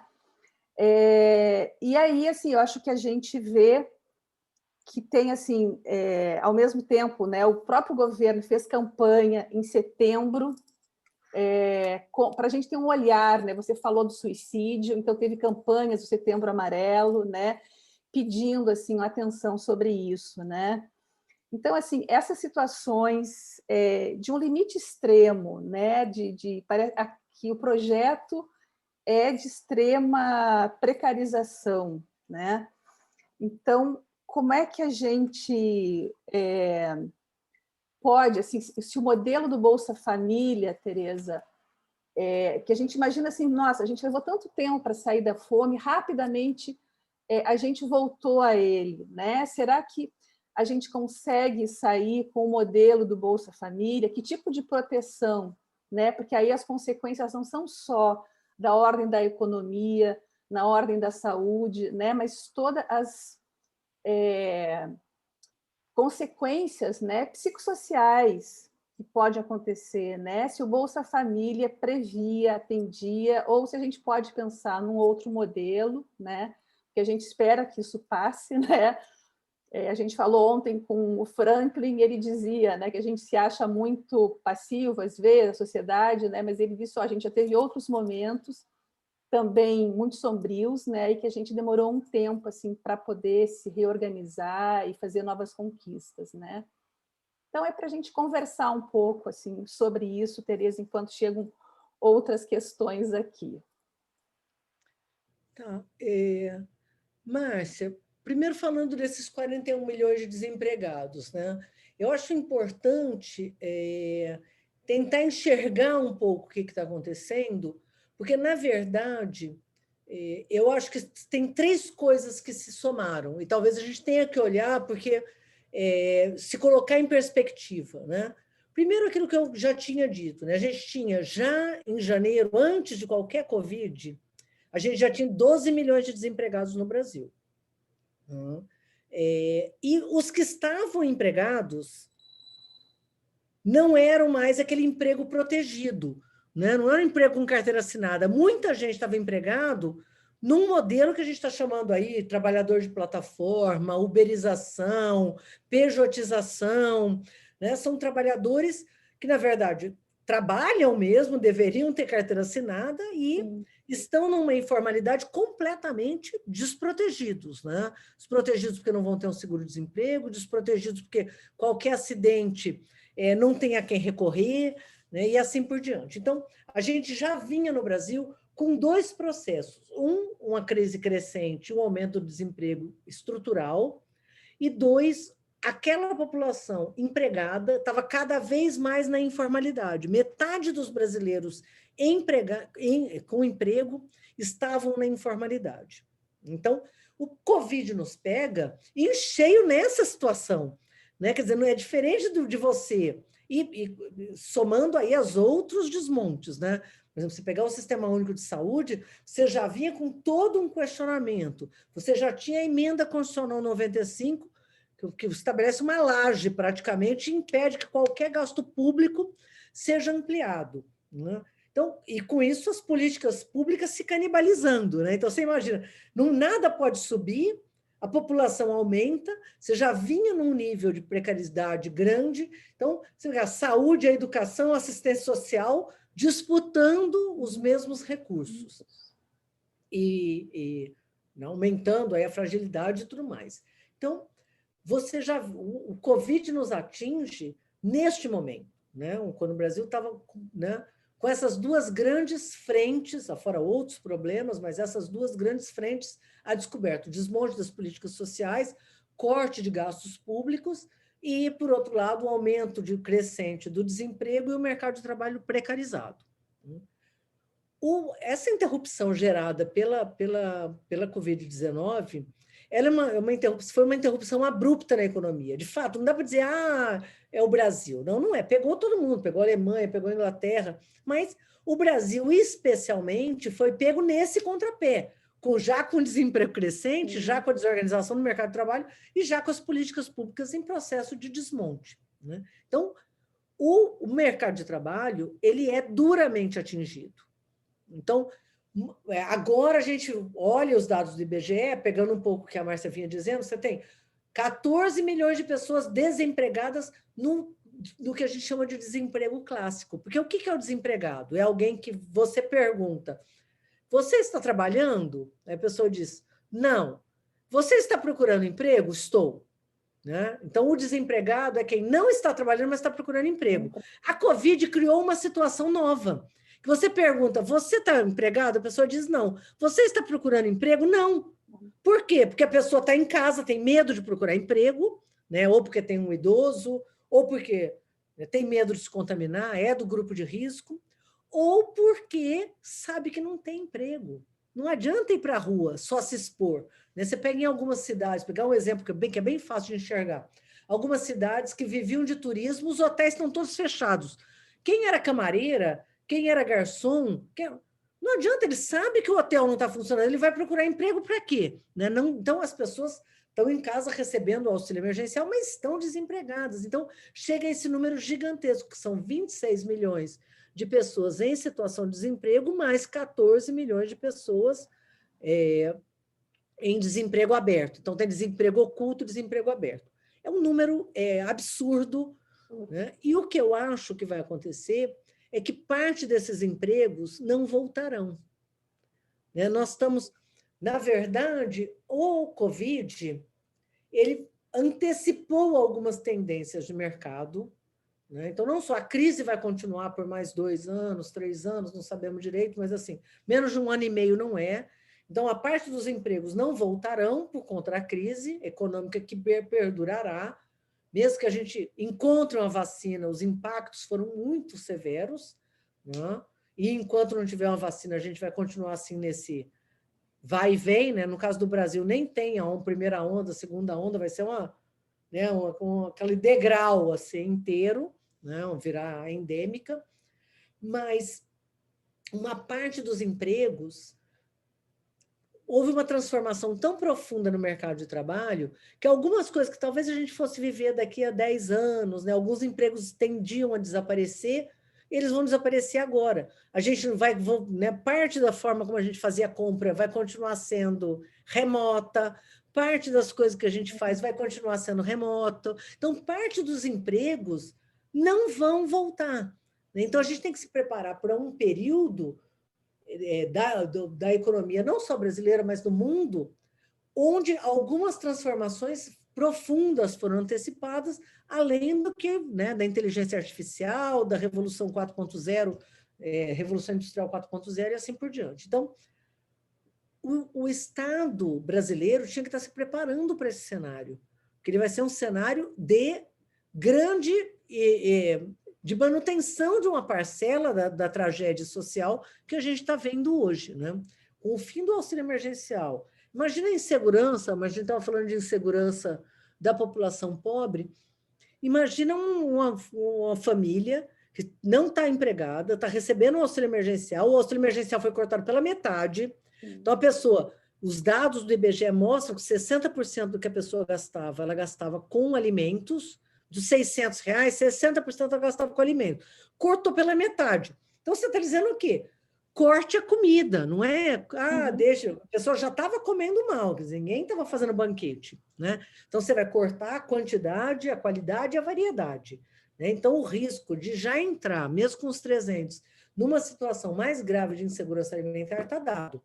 E aí, assim, eu acho que a gente vê que tem, assim, ao mesmo tempo, né, o próprio governo fez campanha em setembro para a gente ter um olhar, né? Você falou do suicídio, então teve campanhas do Setembro Amarelo, né, pedindo assim atenção sobre isso, né? Então, assim, essas situações de um limite extremo, né, que o projeto é de extrema precarização, né? Então, como é que a gente pode, assim, se o modelo do Bolsa Família, Tereza, que a gente imagina assim, nossa, a gente levou tanto tempo para sair da fome, rapidamente a gente voltou a ele, né? Será que a gente consegue sair com o modelo do Bolsa Família? Que tipo de proteção, né? Porque aí as consequências não são só da ordem da economia, na ordem da saúde, né? Mas todas as consequências, né, psicossociais que pode acontecer, né? Se o Bolsa Família previa, atendia, ou se a gente pode pensar num outro modelo, né? Que a gente espera que isso passe, né? A gente falou ontem com o Franklin, ele dizia, né, que a gente se acha muito passivo às vezes, a sociedade, né? Mas ele disse, a gente já teve outros momentos também muito sombrios, né, e que a gente demorou um tempo assim para poder se reorganizar e fazer novas conquistas, né? Então é para a gente conversar um pouco assim sobre isso, Tereza, enquanto chegam outras questões aqui. Tá. Márcia, primeiro falando desses 41 milhões de desempregados, né? Eu acho importante tentar enxergar um pouco o que está acontecendo, porque, na verdade, eu acho que tem três coisas que se somaram, e talvez a gente tenha que olhar, porque se colocar em perspectiva, né? Primeiro, aquilo que eu já tinha dito, né? A gente tinha já em janeiro, antes de qualquer Covid, a gente já tinha 12 milhões de desempregados no Brasil. E os que estavam empregados não eram mais aquele emprego protegido, né? Não era um emprego com carteira assinada. Muita gente estava empregado num modelo que a gente está chamando aí trabalhador de plataforma, uberização, pejotização, né? São trabalhadores que, na verdade, trabalham mesmo, deveriam ter carteira assinada e estão numa informalidade completamente desprotegidos, né? Desprotegidos porque não vão ter um seguro-desemprego, desprotegidos porque qualquer acidente não tem a quem recorrer, né? E assim por diante. Então, a gente já vinha no Brasil com dois processos. Uma crise crescente, um aumento do desemprego estrutural, e dois, aquela população empregada estava cada vez mais na informalidade. Metade dos brasileiros com emprego estavam na informalidade. Então, o Covid nos pega em cheio nessa situação, né? Quer dizer, não é diferente de você, e somando aí os outros desmontes, né? Por exemplo, se pegar o Sistema Único de Saúde, você já vinha com todo um questionamento, você já tinha a emenda constitucional 95, que estabelece uma laje praticamente e impede que qualquer gasto público seja ampliado, né? Então, e com isso as políticas públicas se canibalizando, né? Então, você imagina, nada pode subir, a população aumenta, você já vinha num nível de precariedade grande, então, você vê a saúde, a educação, a assistência social disputando os mesmos recursos e aumentando aí a fragilidade e tudo mais. Então, o Covid nos atinge neste momento, né? Quando o Brasil estava, né, com essas duas grandes frentes, afora outros problemas, mas essas duas grandes frentes a descoberto: desmonte das políticas sociais, corte de gastos públicos e, por outro lado, um aumento crescente do desemprego e o mercado de trabalho precarizado. Essa interrupção gerada pela Covid-19, ela foi uma interrupção abrupta na economia. De fato, não dá para dizer, é o Brasil. Não, não é. Pegou todo mundo, pegou a Alemanha, pegou a Inglaterra, mas o Brasil, especialmente, foi pego nesse contrapé, já com desemprego crescente, já com a desorganização do mercado de trabalho e já com as políticas públicas em processo de desmonte, né? Então, o mercado de trabalho ele é duramente atingido. Então, agora a gente olha os dados do IBGE, pegando um pouco o que a Márcia vinha dizendo, você tem 14 milhões de pessoas desempregadas no que a gente chama de desemprego clássico. Porque o que é o desempregado? É alguém que você pergunta, você está trabalhando? Aí a pessoa diz, não. Você está procurando emprego? Estou. Né? Então, o desempregado é quem não está trabalhando, mas está procurando emprego. A Covid criou uma situação nova, que você pergunta, você está empregado? A pessoa diz não. Você está procurando emprego? Não. Por quê? Porque a pessoa está em casa, tem medo de procurar emprego, né? Ou porque tem um idoso, ou porque tem medo de se contaminar, é do grupo de risco, ou porque sabe que não tem emprego. Não adianta ir para a rua, só se expor. Né? Você pega em algumas cidades, pegar um exemplo que é bem fácil de enxergar. Algumas cidades que viviam de turismo, os hotéis estão todos fechados. Quem era camareira, quem era garçom, Não adianta, ele sabe que o hotel não está funcionando, ele vai procurar emprego para quê? Né? Não, então, as pessoas estão em casa recebendo o auxílio emergencial, mas estão desempregadas. Então, chega a esse número gigantesco, que são 26 milhões de pessoas em situação de desemprego, mais 14 milhões de pessoas em desemprego aberto. Então, tem desemprego oculto, desemprego aberto. É um número absurdo, né? E o que eu acho que vai acontecer é que parte desses empregos não voltarão. Né? Nós estamos, na verdade, o Covid, ele antecipou algumas tendências de mercado, né? Então, não só a crise vai continuar por mais 2 anos, 3 anos, não sabemos direito, mas assim, menos de 1 ano e meio não é. Então, a parte dos empregos não voltarão por conta da crise econômica que perdurará. Mesmo que a gente encontre uma vacina, os impactos foram muito severos, né? E enquanto não tiver uma vacina, a gente vai continuar assim nesse vai e vem, né? No caso do Brasil, nem tem a primeira onda, a segunda onda, vai ser aquele degrau assim, inteiro, né? Virar endêmica, mas uma parte dos empregos houve uma transformação tão profunda no mercado de trabalho que algumas coisas que talvez a gente fosse viver daqui a 10 anos, né, alguns empregos tendiam a desaparecer, eles vão desaparecer agora. A gente não vai, né, parte da forma como a gente fazia a compra vai continuar sendo remota, parte das coisas que a gente faz vai continuar sendo remoto. Então, parte dos empregos não vão voltar. Então, a gente tem que se preparar para um período da economia, não só brasileira, mas do mundo, onde algumas transformações profundas foram antecipadas, além do que, né, da inteligência artificial, da Revolução 4.0, Revolução Industrial 4.0 e assim por diante. Então, o Estado brasileiro tinha que estar se preparando para esse cenário, porque ele vai ser um cenário de grande de manutenção de uma parcela da tragédia social que a gente está vendo hoje, né? Com o fim do auxílio emergencial. Imagina a insegurança, mas a gente estava falando de insegurança da população pobre. Imagina uma família que não está empregada, está recebendo o auxílio emergencial foi cortado pela metade. Então, a pessoa, os dados do IBGE mostram que 60% do que a pessoa gastava, ela gastava com alimentos, dos R$600, 60% ela gastava com alimento. Cortou pela metade. Então, você está dizendo o quê? Corte a comida, não é? Deixa. A pessoa já estava comendo mal, quer dizer, ninguém estava fazendo banquete, né? Então, você vai cortar a quantidade, a qualidade e a variedade. Né? Então, o risco de já entrar, mesmo com os 300, numa situação mais grave de insegurança alimentar está dado.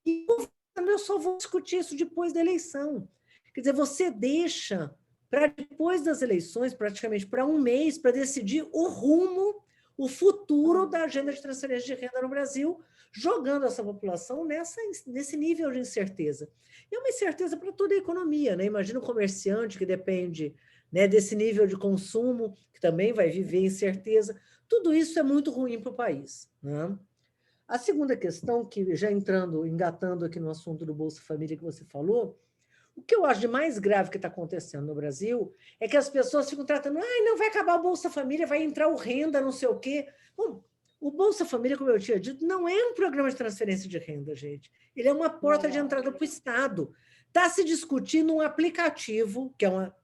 E eu só vou discutir isso depois da eleição. Quer dizer, você deixa para depois das eleições, praticamente para um mês, para decidir o rumo, o futuro da agenda de transferência de renda no Brasil, jogando essa população nesse nível de incerteza. E é uma incerteza para toda a economia, né? Imagina o comerciante que depende, né, desse nível de consumo, que também vai viver incerteza. Tudo isso é muito ruim para o país, né? A segunda questão, que já engatando aqui no assunto do Bolsa Família que você falou, o que eu acho de mais grave que está acontecendo no Brasil é que as pessoas ficam tratando, não vai acabar o Bolsa Família, vai entrar o renda, não sei o quê. Bom, o Bolsa Família, como eu tinha dito, não é um programa de transferência de renda, gente. Ele é uma porta de entrada para o Estado. Está se discutindo um aplicativo, que é uma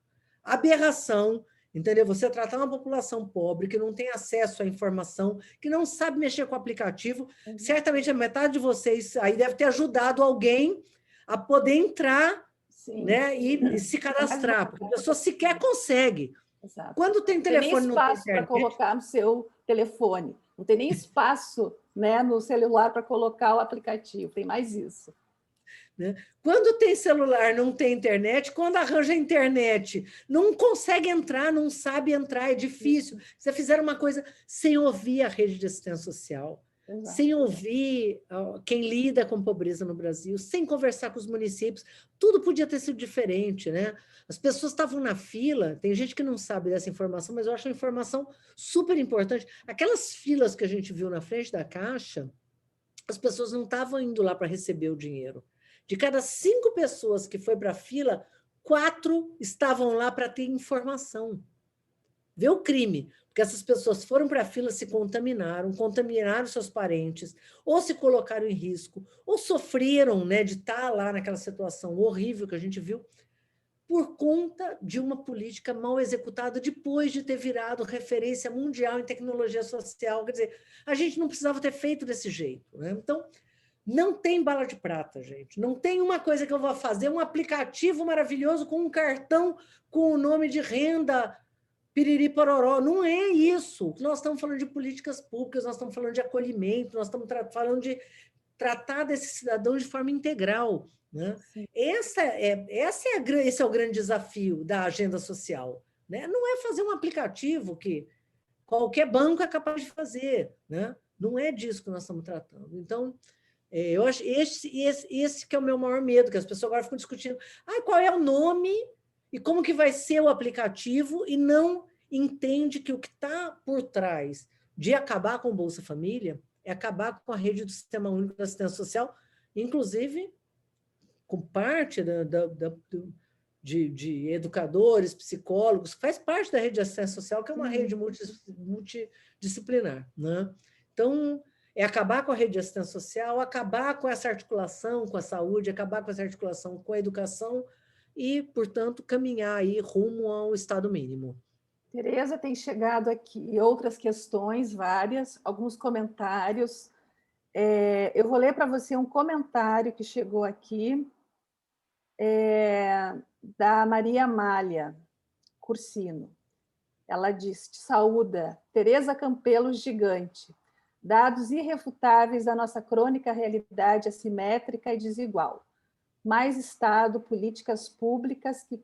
aberração, entendeu? Você tratar uma população pobre que não tem acesso à informação, que não sabe mexer com o aplicativo, certamente a metade de vocês aí deve ter ajudado alguém a poder entrar, né, e se cadastrar, porque a pessoa sequer consegue. Exato. Quando tem telefone, não tem espaço para colocar no seu telefone, não tem nem espaço, né, no celular para colocar o aplicativo, tem mais isso. Né? Quando tem celular, não tem internet. Quando arranja a internet, não consegue entrar, não sabe entrar, é difícil. Você fizeram uma coisa sem ouvir a rede de assistência social, sem ouvir quem lida com pobreza no Brasil, sem conversar com os municípios. Tudo podia ter sido diferente, né? As pessoas estavam na fila, tem gente que não sabe dessa informação, mas eu acho a informação super importante. Aquelas filas que a gente viu na frente da Caixa, as pessoas não estavam indo lá para receber o dinheiro. De cada 5 pessoas que foi para a fila, 4 estavam lá para ter informação. vê o crime, porque essas pessoas foram para a fila, se contaminaram seus parentes, ou se colocaram em risco, ou sofreram, né, de estar lá naquela situação horrível que a gente viu, por conta de uma política mal executada depois de ter virado referência mundial em tecnologia social. Quer dizer, a gente não precisava ter feito desse jeito, né? Então, não tem bala de prata, gente. Não tem uma coisa que eu vou fazer, um aplicativo maravilhoso com um cartão com o nome de renda, piriri pororó. Não é isso. Nós estamos falando de políticas públicas, nós estamos falando de acolhimento, nós estamos falando de tratar desses cidadãos de forma integral, né? Esse é o grande desafio da agenda social, né? Não é fazer um aplicativo que qualquer banco é capaz de fazer, né? Não é disso que nós estamos tratando. Então, eu acho esse que é o meu maior medo, que as pessoas agora ficam discutindo qual é o nome e como que vai ser o aplicativo, e não entende que o que está por trás de acabar com o Bolsa Família é acabar com a rede do Sistema Único de Assistência Social, inclusive com parte de educadores, psicólogos, faz parte da rede de assistência social, que é uma rede multidisciplinar, né? Então, é acabar com a rede de assistência social, acabar com essa articulação com a saúde, acabar com essa articulação com a educação e, portanto, caminhar aí rumo ao Estado mínimo. Tereza, tem chegado aqui outras questões, várias, alguns comentários. Eu vou ler para você um comentário que chegou aqui, da Maria Amália Cursino. Ela diz: te saúda, Tereza Campelo Gigante. Dados irrefutáveis da nossa crônica realidade assimétrica e desigual. Mais Estado, políticas públicas que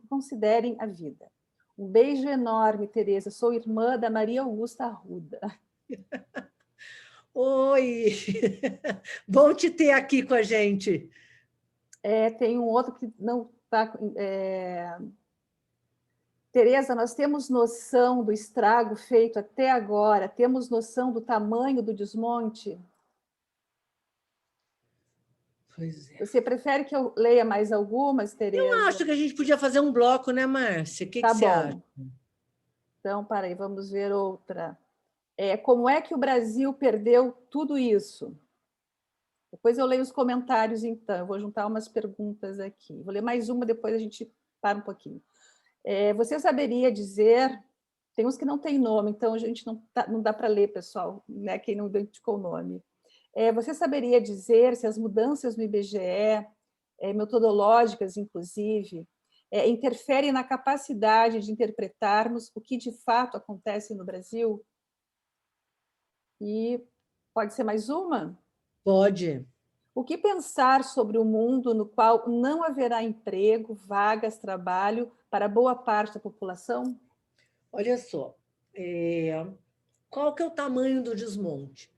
considerem a vida. Um beijo enorme, Tereza. Sou irmã da Maria Augusta Arruda. Oi! Bom te ter aqui com a gente. Tem um outro que não está... Tereza, nós temos noção do estrago feito até agora? Temos noção do tamanho do desmonte? Pois é. Você prefere que eu leia mais algumas, Tereza? Eu acho que a gente podia fazer um bloco, né, Márcia? O que você acha? Então, para aí, vamos ver outra. Como é que o Brasil perdeu tudo isso? Depois eu leio os comentários, então. Eu vou juntar umas perguntas aqui. Vou ler mais uma, depois a gente para um pouquinho. Você saberia dizer... Tem uns que não tem nome, então a gente não dá para ler, pessoal, né? Quem não identificou o nome. Você saberia dizer se as mudanças no IBGE, metodológicas, inclusive, interferem na capacidade de interpretarmos o que de fato acontece no Brasil? E pode ser mais uma? Pode. O que pensar sobre o mundo no qual não haverá emprego, vagas, trabalho para boa parte da população? Olha só, qual que é o tamanho do desmonte?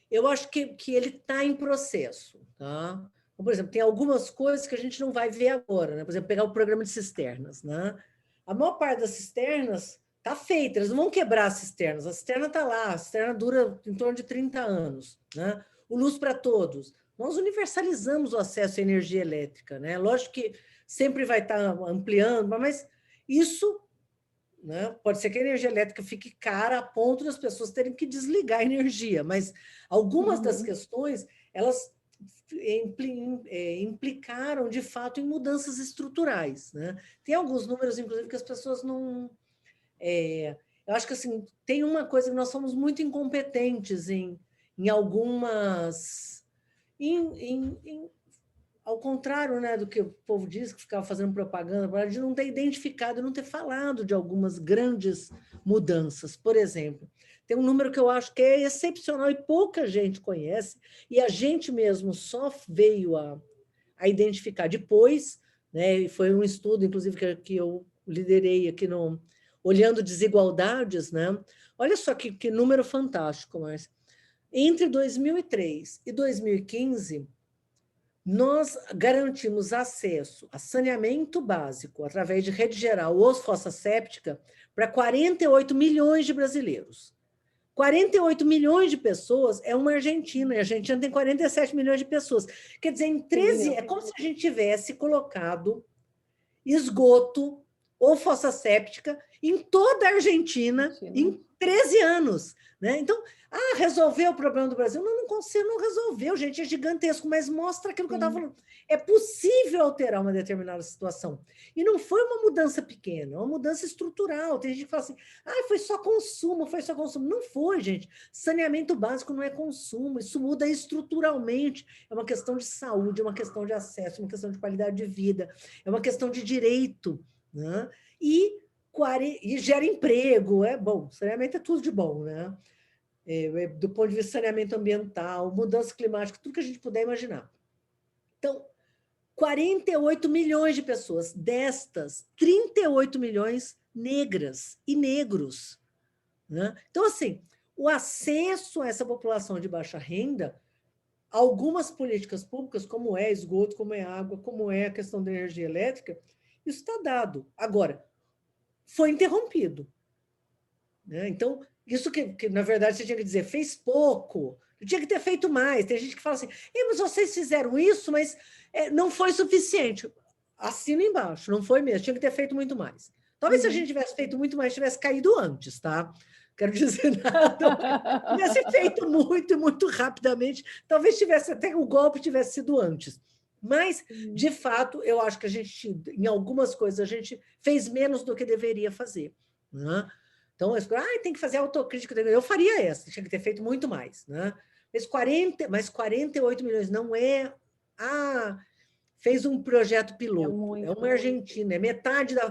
Eu acho que ele está em processo, tá? Por exemplo, tem algumas coisas que a gente não vai ver agora, né? Por exemplo, pegar o programa de cisternas, né? A maior parte das cisternas está feita, eles não vão quebrar as cisternas, a cisterna está lá, a cisterna dura em torno de 30 anos, né? O Luz para Todos. Nós universalizamos o acesso à energia elétrica, né? Lógico que sempre vai estar ampliando, mas isso... né? Pode ser que a energia elétrica fique cara a ponto das pessoas terem que desligar a energia, mas algumas das questões, elas implicaram, de fato, em mudanças estruturais, né? Tem alguns números, inclusive, que as pessoas não... eu acho que assim, tem uma coisa que nós somos muito incompetentes em algumas... ao contrário, né, do que o povo diz, que ficava fazendo propaganda, de não ter identificado, não ter falado de algumas grandes mudanças. Por exemplo, tem um número que eu acho que é excepcional e pouca gente conhece, e a gente mesmo só veio a identificar depois, né, e foi um estudo, inclusive, que eu liderei aqui no Olhando Desigualdades, né? Olha só que número fantástico, Márcia. Entre 2003 e 2015, nós garantimos acesso a saneamento básico através de rede geral ou fossa séptica para 48 milhões de brasileiros. 48 milhões de pessoas é uma Argentina, e a Argentina tem 47 milhões de pessoas. Quer dizer, em 13... É como se a gente tivesse colocado esgoto ou fossa séptica em toda a Argentina em 13 anos. Né? Então, resolveu o problema do Brasil? Não, não resolveu, gente, é gigantesco, mas mostra aquilo que eu estava falando. É possível alterar uma determinada situação. E não foi uma mudança pequena, é uma mudança estrutural. Tem gente que fala assim, foi só consumo, foi só consumo. Não foi, gente. Saneamento básico não é consumo, isso muda estruturalmente. É uma questão de saúde, é uma questão de acesso, é uma questão de qualidade de vida, é uma questão de direito. Né? E gera emprego, é bom. Saneamento é tudo de bom, né? Do ponto de vista saneamento ambiental, mudança climática, tudo que a gente puder imaginar. Então, 48 milhões de pessoas, destas, 38 milhões negras e negros. Né? Então, assim, o acesso a essa população de baixa renda, algumas políticas públicas, como é esgoto, como é água, como é a questão da energia elétrica, isso está dado. Agora, foi interrompido. Né? Então, isso que, na verdade, você tinha que dizer, fez pouco, tinha que ter feito mais. Tem gente que fala assim, mas vocês fizeram isso, mas não foi suficiente. Assina embaixo, não foi mesmo, tinha que ter feito muito mais. Talvez se a gente tivesse feito muito mais, tivesse caído antes, tá? Quero dizer nada. Tivesse feito muito, muito rapidamente, talvez tivesse até o golpe tivesse sido antes. Mas, de fato, eu acho que a gente, em algumas coisas, a gente fez menos do que deveria fazer. Né? Então, tem que fazer autocrítica. Eu faria essa, tinha que ter feito muito mais. Né? Mas 48 milhões não é... fez um projeto piloto. É uma Argentina,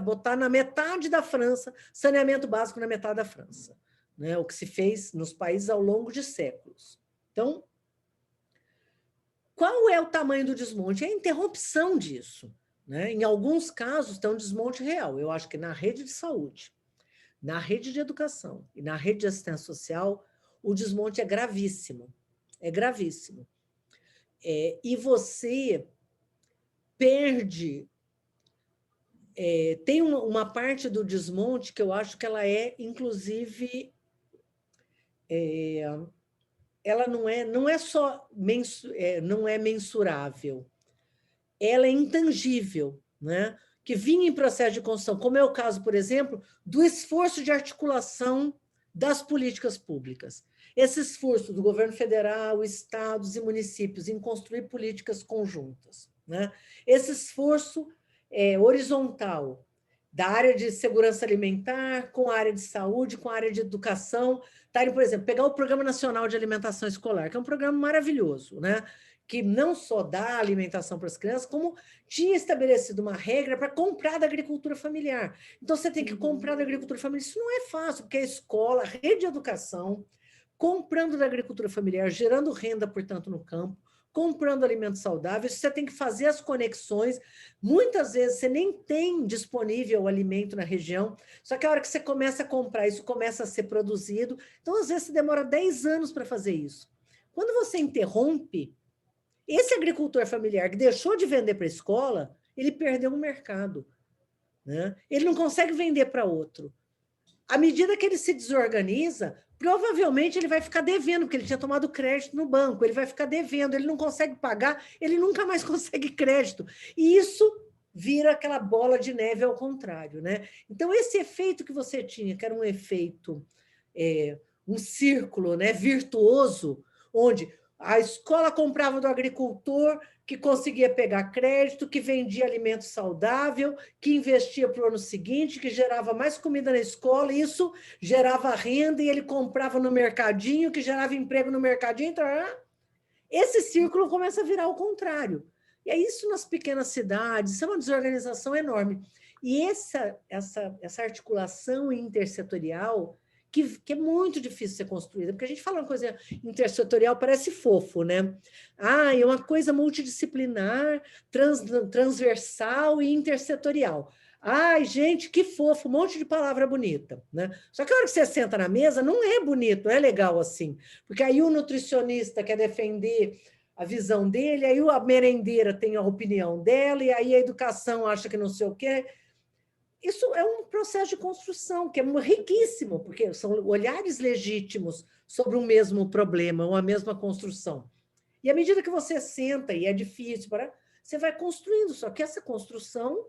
botar na metade da França, saneamento básico na metade da França. Né? O que se fez nos países ao longo de séculos. Então, qual é o tamanho do desmonte? É a interrupção disso. Né? Em alguns casos, tem um desmonte real. Eu acho que na rede de saúde, na rede de educação e na rede de assistência social, o desmonte é gravíssimo. É gravíssimo. E você perde... tem uma parte do desmonte que eu acho que ela é, inclusive... ela não é só não é mensurável, ela é intangível, né? Que vinha em processo de construção, como é o caso, por exemplo, do esforço de articulação das políticas públicas. Esse esforço do governo federal, estados e municípios em construir políticas conjuntas. Né? Esse esforço horizontal da área de segurança alimentar com a área de saúde, com a área de educação. Por exemplo, pegar o Programa Nacional de Alimentação Escolar, que é um programa maravilhoso, né? Que não só dá alimentação para as crianças, como tinha estabelecido uma regra para comprar da agricultura familiar. Então, você tem que comprar da agricultura familiar. Isso não é fácil, porque a escola, a rede de educação, comprando da agricultura familiar, gerando renda, portanto, no campo, comprando alimentos saudáveis, você tem que fazer as conexões. Muitas vezes você nem tem disponível o alimento na região, só que a hora que você começa a comprar, isso começa a ser produzido. Então, às vezes, você demora 10 anos para fazer isso. Quando você interrompe, esse agricultor familiar que deixou de vender para a escola, ele perdeu um mercado. Né? Ele não consegue vender para outro. À medida que ele se desorganiza, provavelmente ele vai ficar devendo, porque ele tinha tomado crédito no banco, ele vai ficar devendo, ele não consegue pagar, ele nunca mais consegue crédito. E isso vira aquela bola de neve ao contrário. Né? Então, esse efeito que você tinha, que era um efeito, um círculo, né, virtuoso, onde a escola comprava do agricultor, que conseguia pegar crédito, que vendia alimento saudável, que investia para o ano seguinte, que gerava mais comida na escola, e isso gerava renda, e ele comprava no mercadinho, que gerava emprego no mercadinho. Então, esse círculo começa a virar o contrário. E é isso nas pequenas cidades, isso é uma desorganização enorme. E essa articulação intersetorial, que é muito difícil ser construída, porque a gente fala uma coisa intersetorial, parece fofo, né? É uma coisa multidisciplinar, transversal e intersetorial. Gente, que fofo, um monte de palavra bonita, né? Só que a hora que você senta na mesa, não é bonito, não é legal assim, porque aí o nutricionista quer defender a visão dele, aí a merendeira tem a opinião dela, e aí a educação acha que não sei o quê. Isso é um processo de construção que é riquíssimo, porque são olhares legítimos sobre um mesmo problema, uma mesma construção. E à medida que você senta, e é difícil, você vai construindo, só que essa construção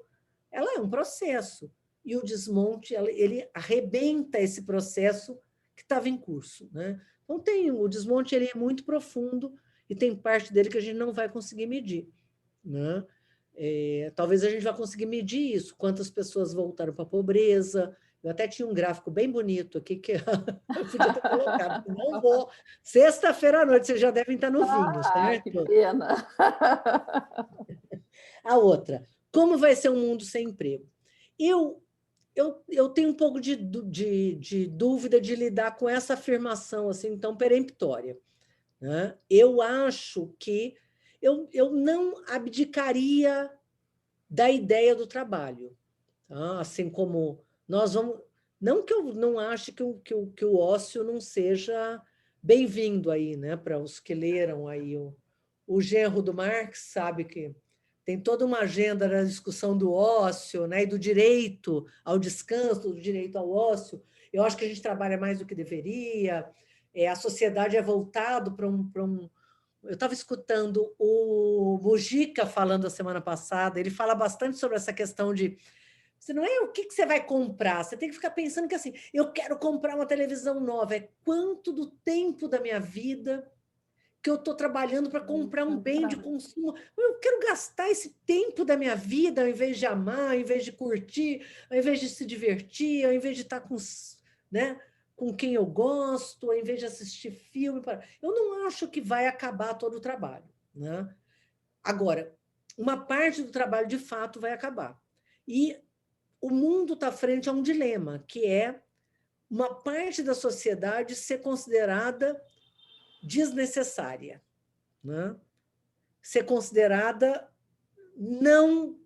ela é um processo. e o desmonte, ele arrebenta esse processo que estava em curso, né? Então, o desmonte ele é muito profundo e tem parte dele que a gente não vai conseguir medir, né? Talvez a gente vá conseguir medir isso, quantas pessoas voltaram para a pobreza. Eu até tinha um gráfico bem bonito aqui, que eu podia ter colocado, não vou. Sexta-feira à noite, vocês já devem estar no vinho, Que certo? pena! A outra, como vai ser um mundo sem emprego? Eu tenho um pouco de dúvida de lidar com essa afirmação assim tão peremptória, né? Eu acho que eu não abdicaria da ideia do trabalho, tá? Assim como nós vamos... Não que eu não ache que o ócio não seja bem-vindo aí, né? Para os que leram aí o Genro do Marx, sabe que tem toda uma agenda da discussão do ócio, né? E do direito ao descanso, do direito ao ócio. Eu acho que a gente trabalha mais do que deveria, a sociedade é voltado para um... Eu estava escutando o Mujica falando a semana passada, ele fala bastante sobre essa questão de você não é o que você vai comprar, você tem que ficar pensando que assim, eu quero comprar uma televisão nova, é quanto do tempo da minha vida que eu estou trabalhando para comprar um bem de consumo. Eu quero gastar esse tempo da minha vida ao invés de amar, ao invés de curtir, ao invés de se divertir, ao invés de estar com, né, com quem eu gosto, ao invés de assistir filme. Eu não acho que vai acabar todo o trabalho, né? Agora, uma parte do trabalho, de fato, vai acabar. E o mundo está frente a um dilema, que é uma parte da sociedade ser considerada desnecessária, né? Ser considerada não...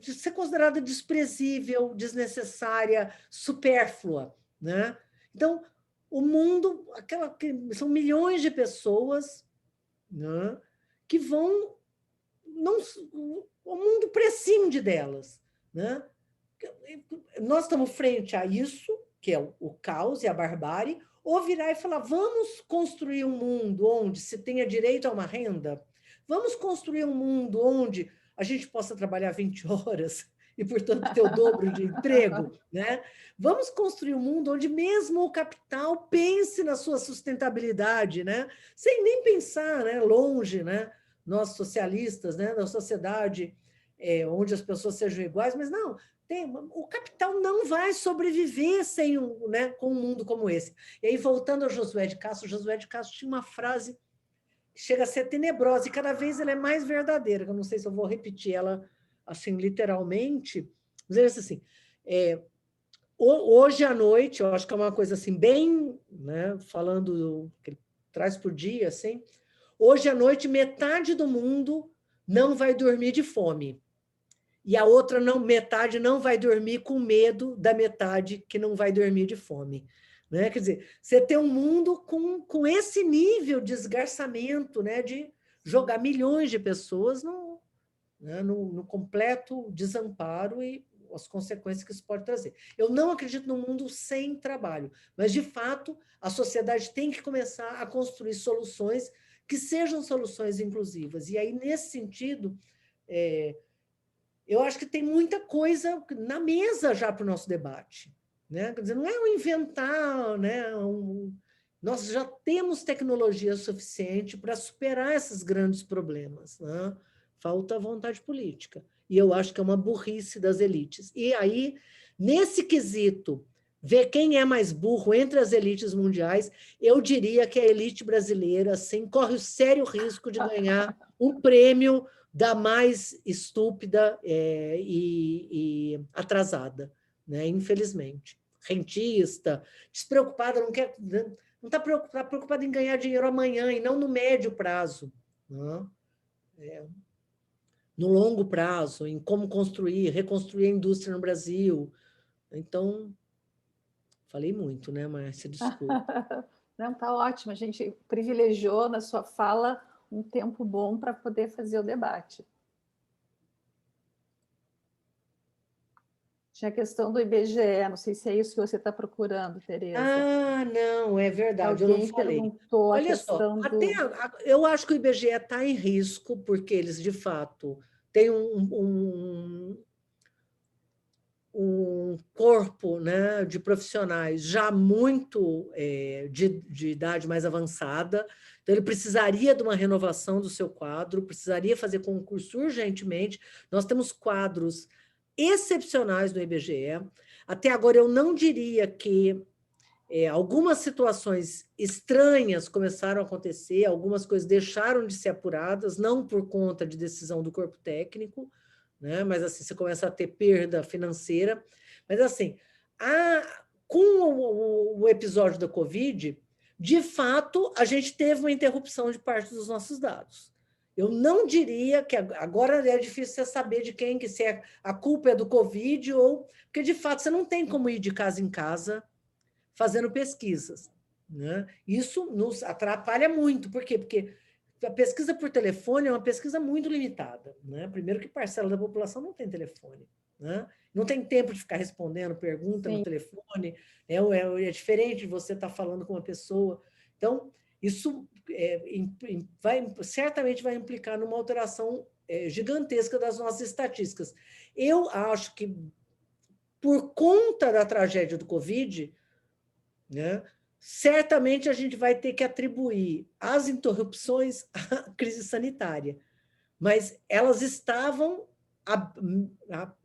ser considerada desprezível, desnecessária, supérflua, né? Então, o mundo... são milhões de pessoas, né, que vão... Não, o mundo prescinde delas, né? Nós estamos frente a isso, que é o caos e a barbárie, ou virar e falar, vamos construir um mundo onde se tenha direito a uma renda, vamos construir um mundo onde a gente possa trabalhar 20 horas e, portanto, ter o dobro de emprego, né? Vamos construir um mundo onde mesmo o capital pense na sua sustentabilidade, né? Sem nem pensar, né, longe, né? Nós socialistas, né, na sociedade onde as pessoas sejam iguais, mas não, o capital não vai sobreviver sem né, com um mundo como esse. E aí, voltando a Josué de Castro tinha uma frase que chega a ser tenebrosa, e cada vez ela é mais verdadeira, eu não sei se eu vou repetir ela assim, literalmente, mas ele disse assim, hoje à noite, eu acho que é uma coisa assim, bem, né, falando que ele traz por dia, assim, hoje à noite, metade do mundo não vai dormir de fome. E a outra metade não vai dormir com medo da metade que não vai dormir de fome. Né? Quer dizer, você tem um mundo com esse nível de esgarçamento, né? De jogar milhões de pessoas no completo desamparo e as consequências que isso pode trazer. Eu não acredito num mundo sem trabalho, mas, de fato, a sociedade tem que começar a construir soluções que sejam soluções inclusivas. E aí, nesse sentido, eu acho que tem muita coisa na mesa já para o nosso debate. Né? Quer dizer, não é um inventar, né? Nós já temos tecnologia suficiente para superar esses grandes problemas. Né? Falta vontade política. E eu acho que é uma burrice das elites. E aí, nesse quesito, ver quem é mais burro entre as elites mundiais, eu diria que a elite brasileira assim, corre o sério risco de ganhar um prêmio da mais estúpida e atrasada, né? Infelizmente. Rentista, despreocupada, não está preocupada em ganhar dinheiro amanhã e não no médio prazo. Né? No longo prazo, em como reconstruir a indústria no Brasil. Então, falei muito, né, Márcia? Desculpa. Não, está ótimo. A gente privilegiou na sua fala um tempo bom para poder fazer o debate. Tinha a questão do IBGE, não sei se é isso que você está procurando, Tereza. Ah, não, é verdade, eu não falei. Perguntou Olha só, eu acho que o IBGE está em risco, porque eles, de fato, têm um corpo, né, de profissionais já muito de idade mais avançada, então ele precisaria de uma renovação do seu quadro, precisaria fazer concurso urgentemente. Nós temos quadros excepcionais no IBGE. Até agora, eu não diria que algumas situações estranhas começaram a acontecer, algumas coisas deixaram de ser apuradas, não por conta de decisão do corpo técnico, né? Mas assim, você começa a ter perda financeira. Mas assim, com o episódio da Covid, de fato, a gente teve uma interrupção de parte dos nossos dados. Eu não diria que agora é difícil você saber de quem, que se a culpa é do Covid ou... Porque, de fato, você não tem como ir de casa em casa fazendo pesquisas, né? Isso nos atrapalha muito. Por quê? Porque a pesquisa por telefone é uma pesquisa muito limitada, né? Primeiro que parcela da população não tem telefone, né? Não tem tempo de ficar respondendo pergunta no telefone, é diferente de você estar falando com uma pessoa. Então, isso certamente vai implicar numa alteração gigantesca das nossas estatísticas. Eu acho que, por conta da tragédia do Covid, né, certamente a gente vai ter que atribuir as interrupções à crise sanitária, mas elas estavam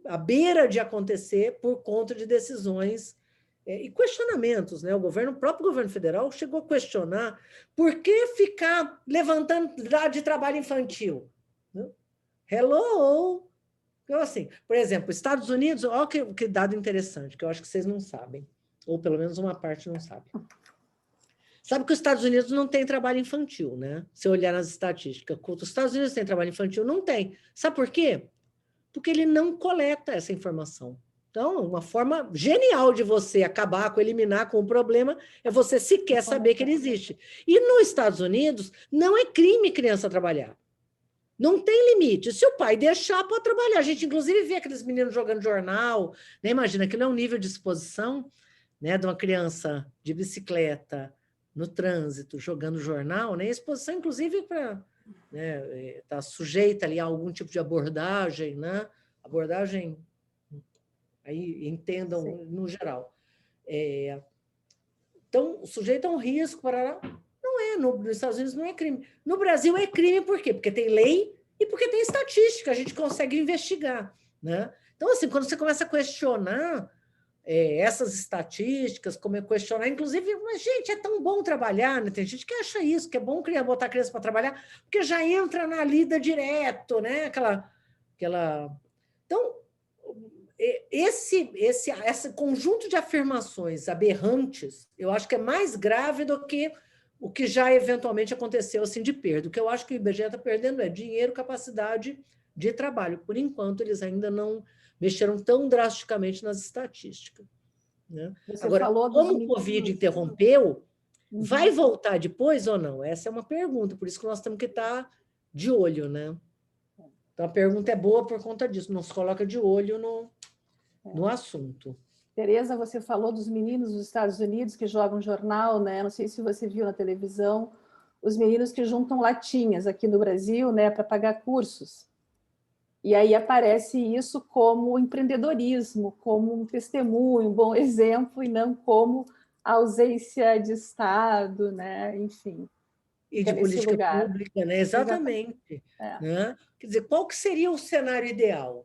à beira de acontecer por conta de decisões e questionamentos, né? O próprio governo federal chegou a questionar por que ficar levantando de trabalho infantil. Né? Hello! Então, assim, por exemplo, Estados Unidos, olha que dado interessante, que eu acho que vocês não sabem, ou pelo menos uma parte não sabe. Sabe que os Estados Unidos não tem trabalho infantil, né? Se olhar nas estatísticas, os Estados Unidos têm trabalho infantil? Não tem. Sabe por quê? Porque ele não coleta essa informação. Então, uma forma genial de você acabar com, eliminar com o problema é você sequer saber que ele existe. E nos Estados Unidos, não é crime criança trabalhar. Não tem limite. Se o pai deixar, pode trabalhar. A gente, inclusive, vê aqueles meninos jogando jornal, né? Imagina, aquilo é um nível de exposição, né, de uma criança de bicicleta no trânsito, jogando jornal, né? Exposição, inclusive, para estar sujeita ali a algum tipo de abordagem, né? Abordagem, aí entendam, sim, no geral. Então, o sujeito é um risco para... Não é, nos Estados Unidos não é crime. No Brasil é crime por quê? Porque tem lei e porque tem estatística, a gente consegue investigar, né? Então, assim, quando você começa a questionar essas estatísticas, como questionar, inclusive, mas, gente, é tão bom trabalhar, né? Tem gente que acha isso, que é bom botar a criança para trabalhar, porque já entra na lida direto, né? Então, esse conjunto de afirmações aberrantes, eu acho que é mais grave do que o que já eventualmente aconteceu assim, de perda. O que eu acho que o IBGE está perdendo é dinheiro, capacidade de trabalho. Por enquanto, eles ainda não mexeram tão drasticamente nas estatísticas. Né? Agora, como o Covid interrompeu, vai voltar depois ou não? Essa é uma pergunta, por isso que nós temos que estar de olho. Né? Então, a pergunta é boa por conta disso, nos coloca de olho no assunto. Tereza, você falou dos meninos dos Estados Unidos que jogam jornal, né? Não sei se você viu na televisão, os meninos que juntam latinhas aqui no Brasil, né, para pagar cursos. E aí aparece isso como empreendedorismo, como um testemunho, um bom exemplo, e não como ausência de Estado, né? Enfim. E de política pública, né? Exatamente. Né? Quer dizer, qual que seria o cenário ideal?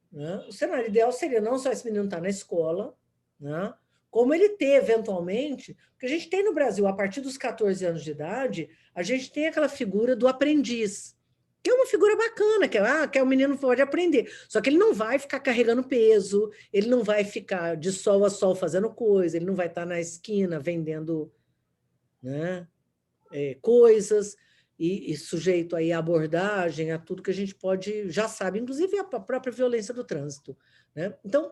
Né? O cenário ideal seria não só esse menino estar na escola, né? Como ele ter, eventualmente, porque a gente tem no Brasil, a partir dos 14 anos de idade, a gente tem aquela figura do aprendiz, que é uma figura bacana, que o menino pode aprender, só que ele não vai ficar carregando peso, ele não vai ficar de sol a sol fazendo coisa, ele não vai estar na esquina vendendo, né, coisas, e sujeito aí à abordagem, a tudo que a gente já sabe, inclusive a própria violência do trânsito. Né? Então,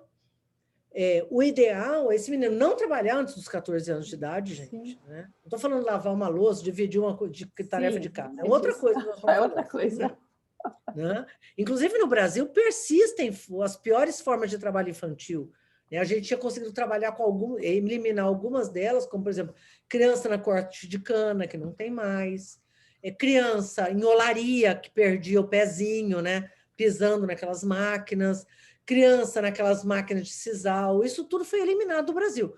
o ideal é esse menino não trabalhar antes dos 14 anos de idade, gente. Né? Não estou falando lavar uma louça, dividir uma tarefa de casa. É outra coisa. É outra coisa. Né? Inclusive, no Brasil, persistem as piores formas de trabalho infantil. A gente tinha conseguido trabalhar eliminar algumas delas, como, por exemplo, criança na corte de cana, que não tem mais, criança em olaria, que perdia o pezinho, né, pisando naquelas máquinas, criança naquelas máquinas de sisal, isso tudo foi eliminado do Brasil.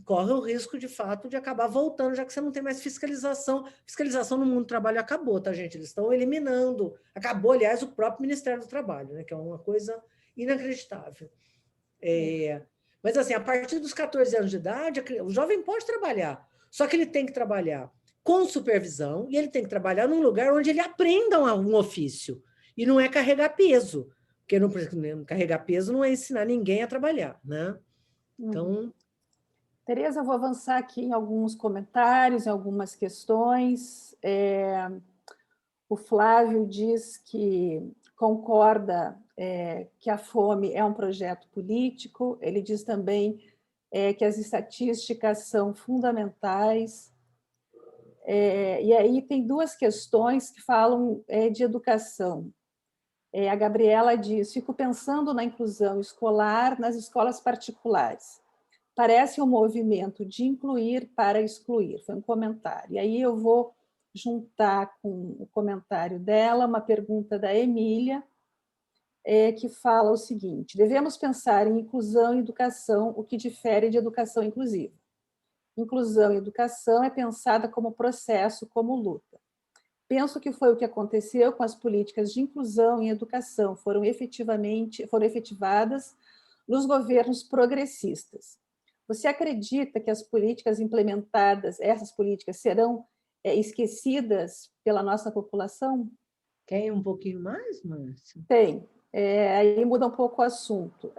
Corre o risco, de fato, de acabar voltando, já que você não tem mais fiscalização. Fiscalização no mundo do trabalho acabou, tá, gente? Eles estão eliminando. Acabou, aliás, o próprio Ministério do Trabalho, né? Que é uma coisa inacreditável. Mas, assim, a partir dos 14 anos de idade, o jovem pode trabalhar, só que ele tem que trabalhar com supervisão e ele tem que trabalhar num lugar onde ele aprenda um ofício. E não é carregar peso, porque não carregar peso não é ensinar ninguém a trabalhar, né? Então... Tereza, eu vou avançar aqui em alguns comentários, em algumas questões. O Flávio diz que concorda que a fome é um projeto político. Ele diz também que as estatísticas são fundamentais. E aí tem duas questões que falam de educação. A Gabriela diz: fico pensando na inclusão escolar nas escolas particulares. Parece um movimento de incluir para excluir. Foi um comentário. E aí eu vou juntar com o comentário dela uma pergunta da Emília, que fala o seguinte: devemos pensar em inclusão e educação, o que difere de educação inclusiva. Inclusão e educação é pensada como processo, como luta. Penso que foi o que aconteceu com as políticas de inclusão e educação, foram efetivadas nos governos progressistas. Você acredita que as políticas implementadas, essas políticas, serão esquecidas pela nossa população? Quer ir um pouquinho mais, Márcia? Tem. Aí muda um pouco o assunto.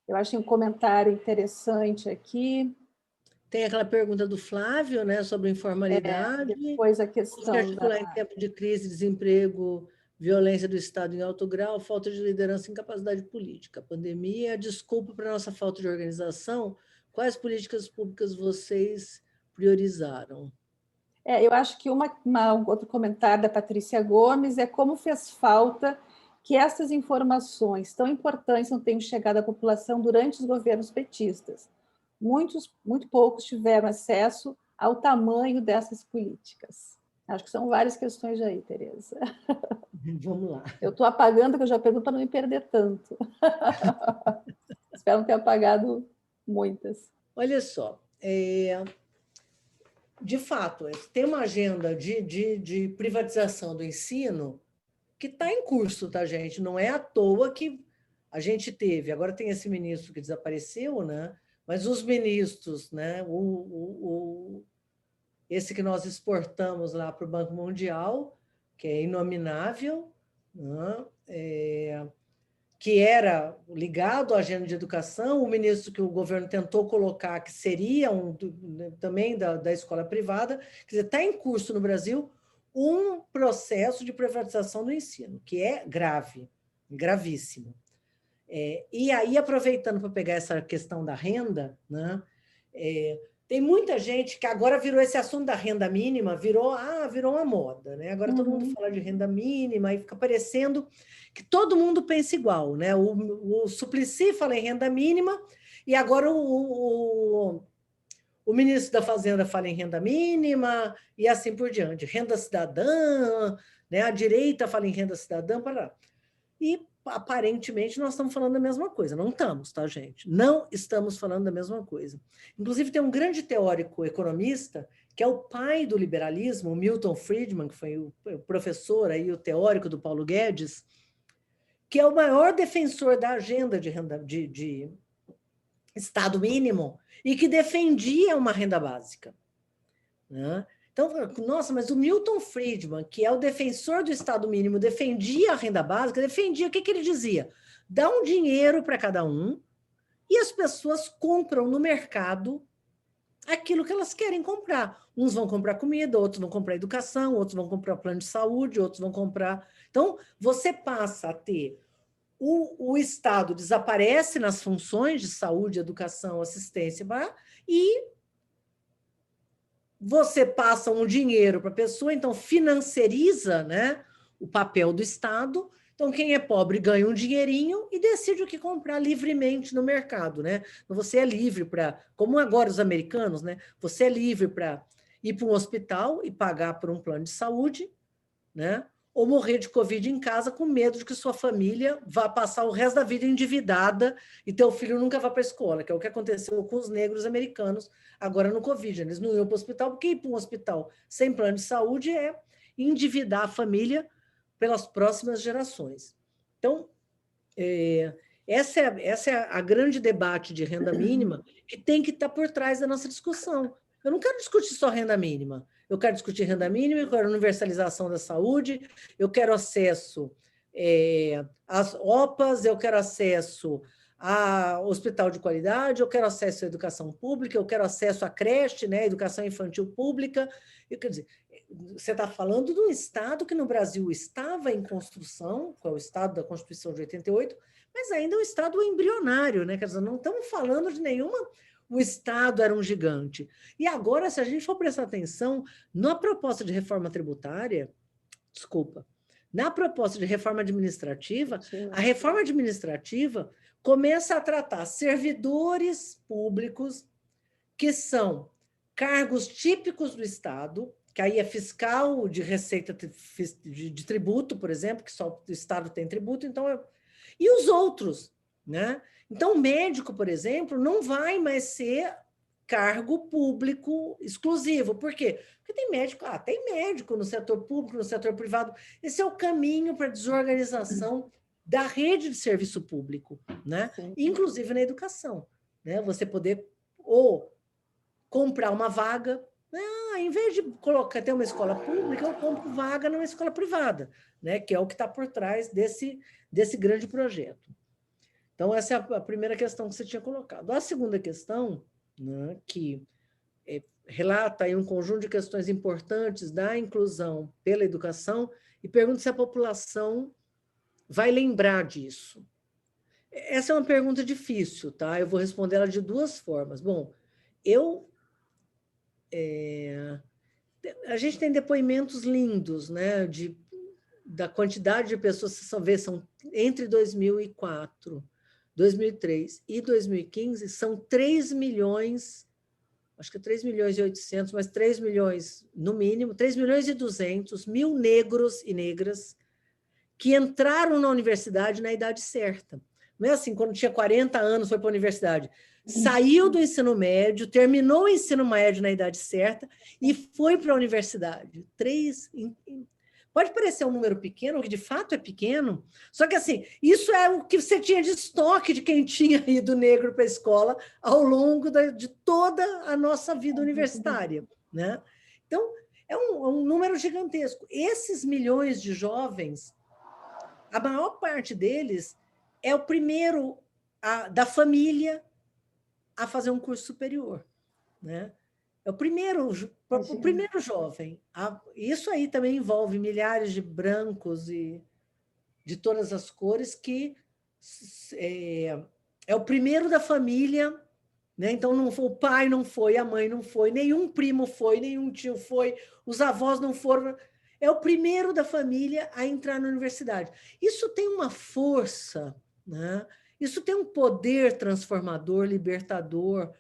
Eu achei um comentário interessante aqui. Tem aquela pergunta do Flávio, né, sobre informalidade. Depois a questão como se articular em tempo de crise, desemprego, violência do Estado em alto grau, falta de liderança e incapacidade política. Pandemia, desculpa para a nossa falta de organização. Quais políticas públicas vocês priorizaram? Eu acho que outro comentário da Patrícia Gomes é como fez falta que essas informações tão importantes não tenham chegado à população durante os governos petistas. Muito poucos tiveram acesso ao tamanho dessas políticas. Acho que são várias questões aí, Tereza. Vamos lá. Eu estou apagando, que eu já pergunto para não me perder tanto. Espero não ter apagado muitas. Olha só, de fato, tem uma agenda de privatização do ensino que está em curso, tá, gente? Não é à toa que a gente teve, agora tem esse ministro que desapareceu, né? Mas os ministros, né? Esse que nós exportamos lá para o Banco Mundial, que é inominável, né? Que era ligado à agenda de educação, o ministro que o governo tentou colocar, que seria também da escola privada, quer dizer, está em curso no Brasil um processo de privatização do ensino, que é grave, gravíssimo. E aí, aproveitando para pegar essa questão da renda, né, tem muita gente que agora virou esse assunto da renda mínima, virou uma moda, né? Agora todo mundo fala de renda mínima e fica parecendo que todo mundo pensa igual, né? O Suplicy fala em renda mínima e agora o ministro da Fazenda fala em renda mínima e assim por diante. Renda cidadã, né? A direita fala em renda cidadã, e aparentemente nós estamos falando da mesma coisa. Não estamos, tá, gente? Não estamos falando da mesma coisa. Inclusive, tem um grande teórico economista, que é o pai do liberalismo, o Milton Friedman, que foi o professor aí, o teórico do Paulo Guedes, que é o maior defensor da agenda de Estado mínimo e que defendia uma renda básica, né? Então, nossa, mas o Milton Friedman, que é o defensor do Estado mínimo, defendia a renda básica, defendia, o que ele dizia? Dá um dinheiro para cada um e as pessoas compram no mercado aquilo que elas querem comprar. Uns vão comprar comida, outros vão comprar educação, outros vão comprar plano de saúde, outros vão comprar... Então, você passa a ter... O Estado desaparece nas funções de saúde, educação, assistência, e você passa um dinheiro para a pessoa, então financiariza, né, o papel do Estado. Então, quem é pobre ganha um dinheirinho e decide o que comprar livremente no mercado, né? Você é livre para, como agora os americanos, né? Você é livre para ir para um hospital e pagar por um plano de saúde, né? ou morrer de Covid em casa com medo de que sua família vá passar o resto da vida endividada e teu filho nunca vá para a escola, que é o que aconteceu com os negros americanos agora no Covid. Eles não iam para o hospital, porque ir para um hospital sem plano de saúde é endividar a família pelas próximas gerações. Então, essa é a grande debate de renda mínima que tem que estar por trás da nossa discussão. Eu não quero discutir só renda mínima. Eu quero discutir renda mínima, eu quero universalização da saúde, eu quero acesso às OPAs, eu quero acesso a hospital de qualidade, eu quero acesso à educação pública, eu quero acesso à creche, né, educação infantil pública. Quer dizer, você está falando de um Estado que no Brasil estava em construção, que é o Estado da Constituição de 88, mas ainda é um Estado embrionário, né? Quer dizer, não estamos falando de nenhuma... O Estado era um gigante. E agora, se a gente for prestar atenção, na proposta de reforma tributária, na proposta de reforma administrativa, a reforma administrativa começa a tratar servidores públicos que são cargos típicos do Estado, que aí é fiscal de receita de tributo, por exemplo, que só o Estado tem tributo, então e os outros, né? Então, o médico, por exemplo, não vai mais ser cargo público exclusivo. Por quê? Porque tem médico no setor público, no setor privado. Esse é o caminho para a desorganização da rede de serviço público, né? Inclusive na educação, né? Você poder ou comprar uma vaga, em vez de ter uma escola pública, eu compro vaga numa escola privada, né? Que é o que está por trás desse grande projeto. Então, essa é a primeira questão que você tinha colocado. A segunda questão, né, que relata aí um conjunto de questões importantes da inclusão pela educação e pergunta se a população vai lembrar disso. Essa é uma pergunta difícil, tá? Eu vou responder ela de duas formas. Bom, a gente tem depoimentos lindos, né, da quantidade de pessoas que são entre 2004, 2003 e 2015, são 3 milhões, acho que 3 milhões e 800, mas 3 milhões no mínimo, 3 milhões e 200 mil negros e negras que entraram na universidade na idade certa. Não é assim, quando tinha 40 anos foi para a universidade. Saiu do ensino médio, terminou o ensino médio na idade certa e foi para a universidade. Pode parecer um número pequeno, que de fato é pequeno, só que assim, isso é o que você tinha de estoque de quem tinha ido negro para a escola ao longo de toda a nossa vida universitária, né? Então, é um número gigantesco. Esses milhões de jovens, a maior parte deles é o primeiro da família a fazer um curso superior, né? É o primeiro jovem. Isso aí também envolve milhares de brancos e de todas as cores, que é o primeiro da família, né? Então, o pai não foi, a mãe não foi, nenhum primo foi, nenhum tio foi, os avós não foram. É o primeiro da família a entrar na universidade. Isso tem uma força, né? Isso tem um poder transformador, libertador,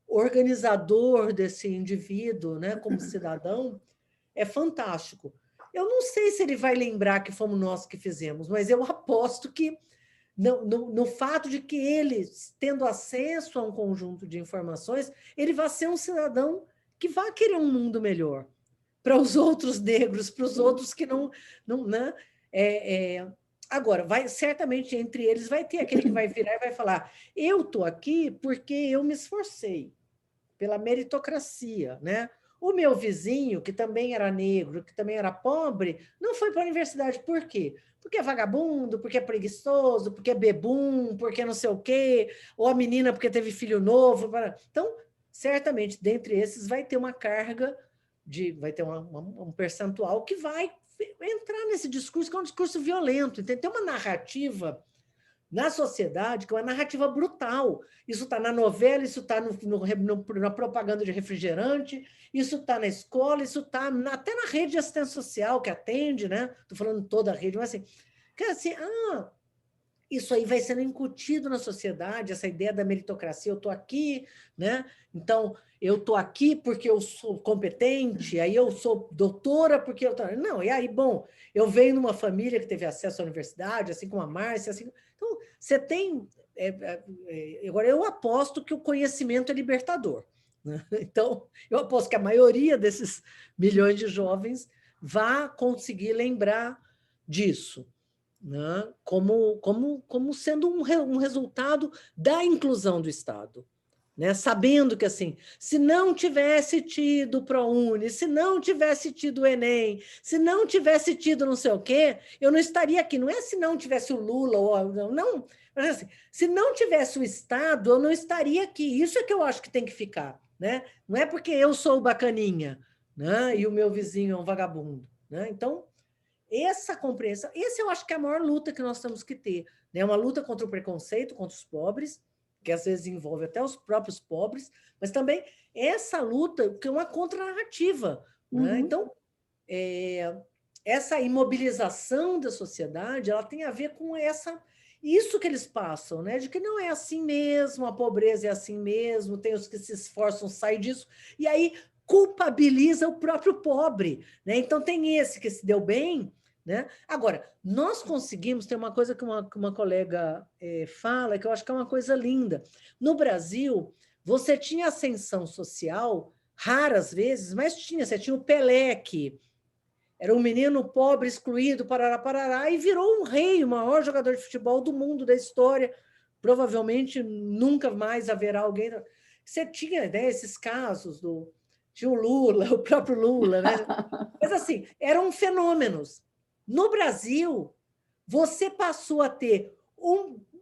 organizador desse indivíduo, né, como cidadão, é fantástico. Eu não sei se ele vai lembrar que fomos nós que fizemos, mas eu aposto que no fato de que ele, tendo acesso a um conjunto de informações, ele vai ser um cidadão que vai querer um mundo melhor para os outros negros, para os outros que não né? Agora, certamente entre eles vai ter aquele que vai virar e vai falar: eu estou aqui porque eu me esforcei, pela meritocracia, né? O meu vizinho, que também era negro, que também era pobre, não foi para a universidade. Por quê? Porque é vagabundo, porque é preguiçoso, porque é bebum, porque não sei o quê, ou a menina porque teve filho novo. Então, certamente, dentre esses, vai ter uma carga, vai ter um percentual que vai entrar nesse discurso, que é um discurso violento. Tem uma narrativa na sociedade, que é uma narrativa brutal. Isso está na novela, isso está na propaganda de refrigerante, isso está na escola, isso está até na rede de assistência social, que atende, né? Estou falando toda a rede, mas assim, isso aí vai sendo incutido na sociedade, essa ideia da meritocracia, eu estou aqui, né? Então, eu estou aqui porque eu sou competente, aí eu sou doutora porque eu... Não, e aí, bom, eu venho numa família que teve acesso à universidade, assim como a Márcia, assim... Então, você tem... Agora, eu aposto que o conhecimento é libertador, né? Então, eu aposto que a maioria desses milhões de jovens vá conseguir lembrar disso, né? Como sendo um resultado da inclusão do Estado, né? Sabendo que, assim, se não tivesse tido o ProUni, se não tivesse tido o Enem, se não tivesse tido não sei o quê, eu não estaria aqui. Não é se não tivesse o Lula, ou não, mas assim, se não tivesse o Estado, eu não estaria aqui. Isso é que eu acho que tem que ficar, né? Não é porque eu sou bacaninha, né? E o meu vizinho é um vagabundo, né? Então, essa compreensão, esse eu acho que é a maior luta que nós temos que ter, né? Uma luta contra o preconceito, contra os pobres, que às vezes envolve até os próprios pobres, mas também essa luta que é uma contranarrativa, né? Então, essa imobilização da sociedade, ela tem a ver com isso que eles passam, né? De que não é assim mesmo, a pobreza é assim mesmo, tem os que se esforçam sair disso, e aí culpabiliza o próprio pobre, né? Então tem esse que se deu bem, né? Agora, nós conseguimos, tem uma coisa que uma colega fala, que eu acho que é uma coisa linda. No Brasil, você tinha ascensão social, raras vezes, mas tinha, você tinha o Pelé, que era um menino pobre, excluído, parará, parará, e virou um rei, o maior jogador de futebol do mundo, da história. Provavelmente nunca mais haverá alguém... Você tinha, né, esses casos tinha o Lula, o próprio Lula, né? Mas, assim, eram fenômenos. No Brasil, você passou a ter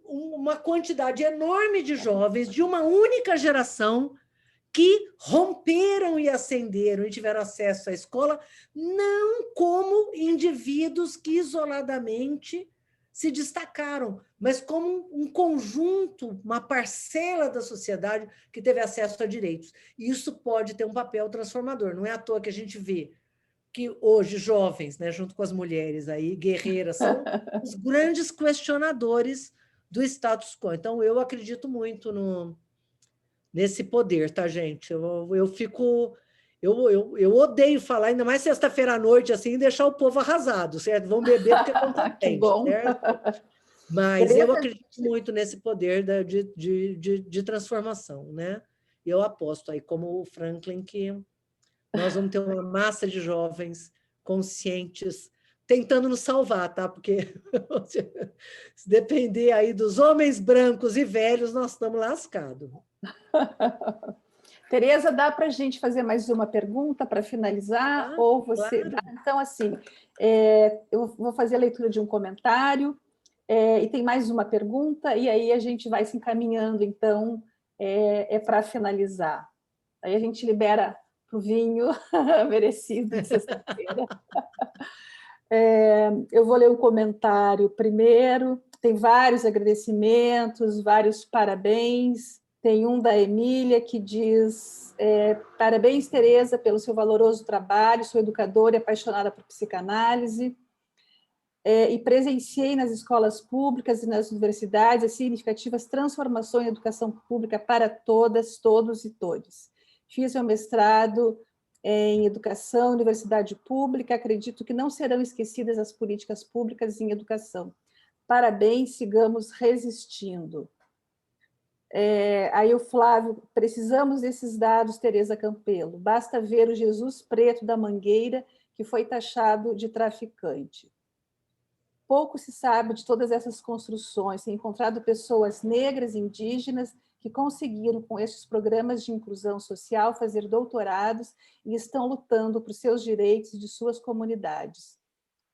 uma quantidade enorme de jovens de uma única geração que romperam e ascenderam e tiveram acesso à escola, não como indivíduos que isoladamente se destacaram, mas como um conjunto, uma parcela da sociedade que teve acesso a direitos. E isso pode ter um papel transformador. Não é à toa que a gente vê que hoje jovens, né, junto com as mulheres aí, guerreiras, são os grandes questionadores do status quo. Então, eu acredito muito nesse poder, tá, gente? Eu fico... Eu odeio falar, ainda mais sexta-feira à noite, assim, e deixar o povo arrasado, certo? Vão beber porque estão Que contentes, bom. certo? Mas eu Tereza, acredito muito nesse poder de transformação, né? E eu aposto aí, como o Franklin, que nós vamos ter uma massa de jovens conscientes tentando nos salvar, tá? Porque se depender aí dos homens brancos e velhos, nós estamos lascados. Tereza, dá para a gente fazer mais uma pergunta para finalizar? Ou você... Claro. Então, assim, eu vou fazer a leitura de um comentário, e tem mais uma pergunta, e aí a gente vai se encaminhando, então, para finalizar. Aí a gente libera para o vinho merecido de sexta-feira. Eu vou ler o comentário primeiro. Tem vários agradecimentos, vários parabéns. Tem um da Emília que diz: parabéns, Tereza, pelo seu valoroso trabalho, sou educadora e apaixonada por psicanálise. E presenciei nas escolas públicas e nas universidades as significativas transformações na educação pública para todas, todos e todes. Fiz meu mestrado em educação, universidade pública, acredito que não serão esquecidas as políticas públicas em educação. Parabéns, sigamos resistindo. Aí o Flávio, precisamos desses dados, Tereza Campelo, basta ver o Jesus preto da Mangueira, que foi taxado de traficante. Pouco se sabe de todas essas construções, tem encontrado pessoas negras, indígenas, que conseguiram, com estes programas de inclusão social, fazer doutorados e estão lutando por seus direitos de suas comunidades.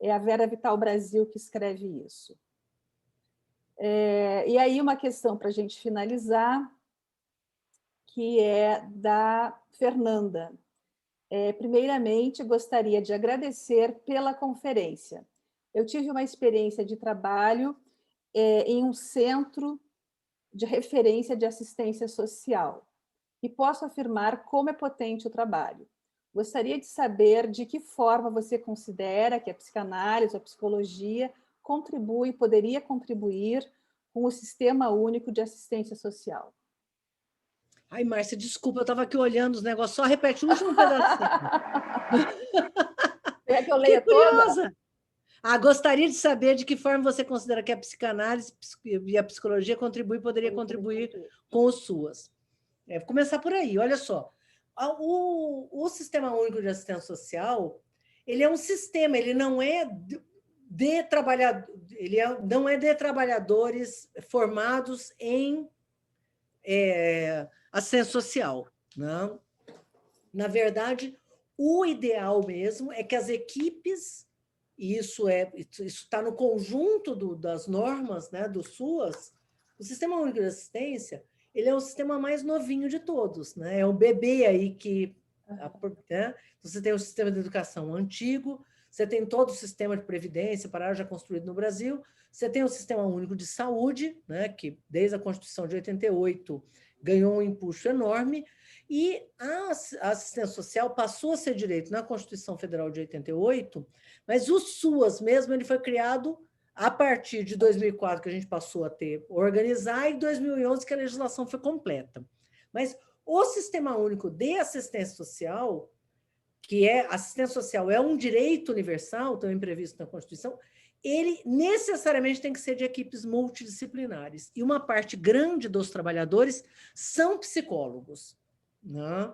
É a Vera Vital Brasil que escreve isso. E aí uma questão para a gente finalizar, que é da Fernanda. Primeiramente, gostaria de agradecer pela conferência. Eu tive uma experiência de trabalho em um centro de referência de assistência social e posso afirmar como é potente o trabalho. Gostaria de saber de que forma você considera que a psicanálise, a psicologia, poderia contribuir com o Sistema Único de Assistência Social. Ai, Márcia, desculpa, eu estava aqui olhando os negócios, só repete o último pedacinho. Quer que eu Fiquei leia toda? curiosa. Gostaria de saber de que forma você considera que a psicanálise e a psicologia poderia contribuir com os SUAS. Vou começar por aí, olha só. O Sistema Único de Assistência Social, ele é um sistema, ele não é de trabalhadores formados em assistência social. Não? Na verdade, o ideal mesmo é que as equipes, e isso está no conjunto das normas, né, do SUAS, o Sistema Único de Assistência, ele é o sistema mais novinho de todos, né? É um bebê aí que... Né? Você tem o sistema de educação antigo, você tem todo o sistema de previdência já construído no Brasil, você tem o Sistema Único de Saúde, né, que desde a Constituição de 88 ganhou um impulso enorme, e a assistência social passou a ser direito na Constituição Federal de 88, mas o SUAS mesmo ele foi criado a partir de 2004, que a gente passou a organizar, e 2011 que a legislação foi completa. Mas o Sistema Único de Assistência Social, que assistência social é um direito universal, também previsto na Constituição, ele necessariamente tem que ser de equipes multidisciplinares. E uma parte grande dos trabalhadores são psicólogos. Né?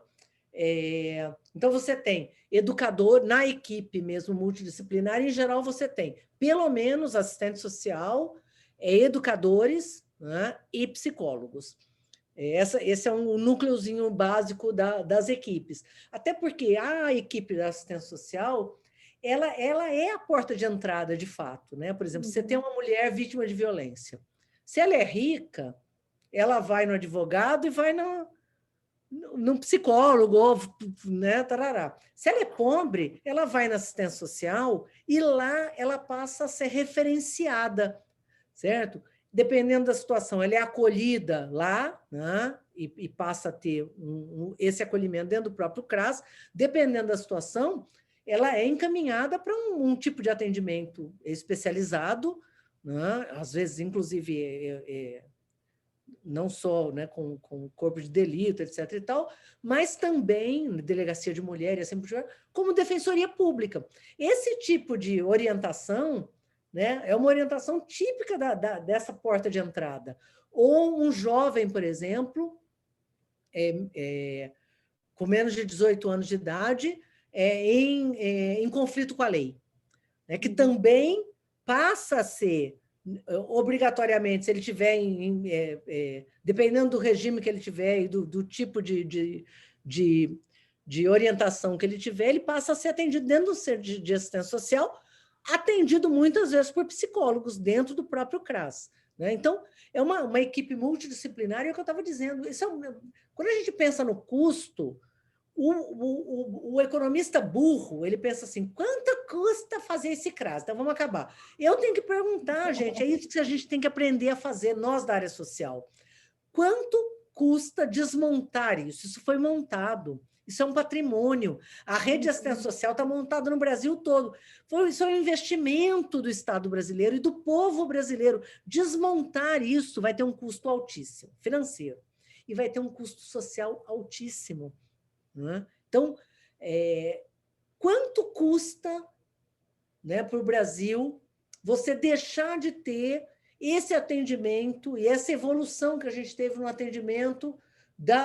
Então, você tem educador na equipe mesmo multidisciplinar, em geral você tem pelo menos assistente social, educadores, né, e psicólogos. Esse é um núcleozinho básico das equipes. Até porque a equipe da assistência social, ela é a porta de entrada, de fato. Né? Por exemplo, você tem uma mulher vítima de violência. Se ela é rica, ela vai no advogado e vai no psicólogo, né, tarará. Se ela é pobre, ela vai na assistência social e lá ela passa a ser referenciada, certo? Dependendo da situação, ela é acolhida lá, né, e passa a ter esse acolhimento dentro do próprio CRAS. Dependendo da situação, ela é encaminhada para um tipo de atendimento especializado, né, às vezes, inclusive, não só, né, com corpo de delito, etc. e tal, mas também delegacia de mulher, e assim por diante, como defensoria pública. Esse tipo de orientação, né, é uma orientação típica dessa porta de entrada. Ou um jovem, por exemplo, com menos de 18 anos de idade, em conflito com a lei, né, que também passa a ser obrigatoriamente, se ele tiver, dependendo do regime que ele tiver e do tipo de orientação que ele tiver, ele passa a ser atendido dentro do centro de assistência social, atendido muitas vezes por psicólogos dentro do próprio CRAS. Né? Então, é uma equipe multidisciplinar, e é o que eu estava dizendo. Quando a gente pensa no custo, o economista burro, ele pensa assim, quanto custa fazer esse CRAS? Então, vamos acabar. Eu tenho que perguntar, gente, é isso que a gente tem que aprender a fazer, nós da área social. Quanto custa desmontar isso? Isso foi montado. Isso é um patrimônio. A rede de assistência social está montada no Brasil todo. Isso é um investimento do Estado brasileiro e do povo brasileiro. Desmontar isso vai ter um custo altíssimo, financeiro, e vai ter um custo social altíssimo. Né? Então, quanto custa, né, para o Brasil você deixar de ter esse atendimento e essa evolução que a gente teve no atendimento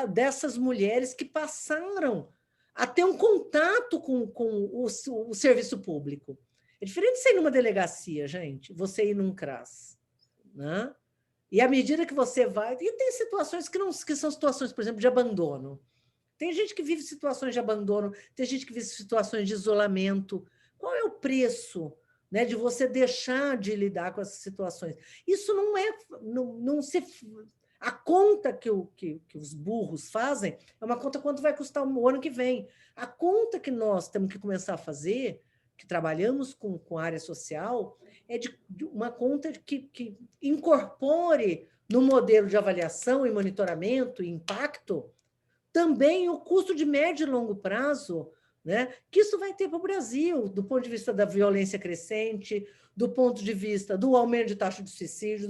dessas mulheres que passaram a ter um contato com o serviço público? É diferente de você ir numa delegacia, gente, você ir num CRAS. Né? E à medida que você vai... E tem situações que são situações, por exemplo, de abandono. Tem gente que vive situações de abandono, tem gente que vive situações de isolamento. Qual é o preço, né, de você deixar de lidar com essas situações? Isso não se... A conta que os burros fazem é uma conta quanto vai custar o ano que vem. A conta que nós temos que começar a fazer, que trabalhamos com a área social, é de uma conta que incorpore no modelo de avaliação e monitoramento e impacto também o custo de médio e longo prazo, né? Que isso vai ter para o Brasil, do ponto de vista da violência crescente, do ponto de vista do aumento de taxa de suicídio,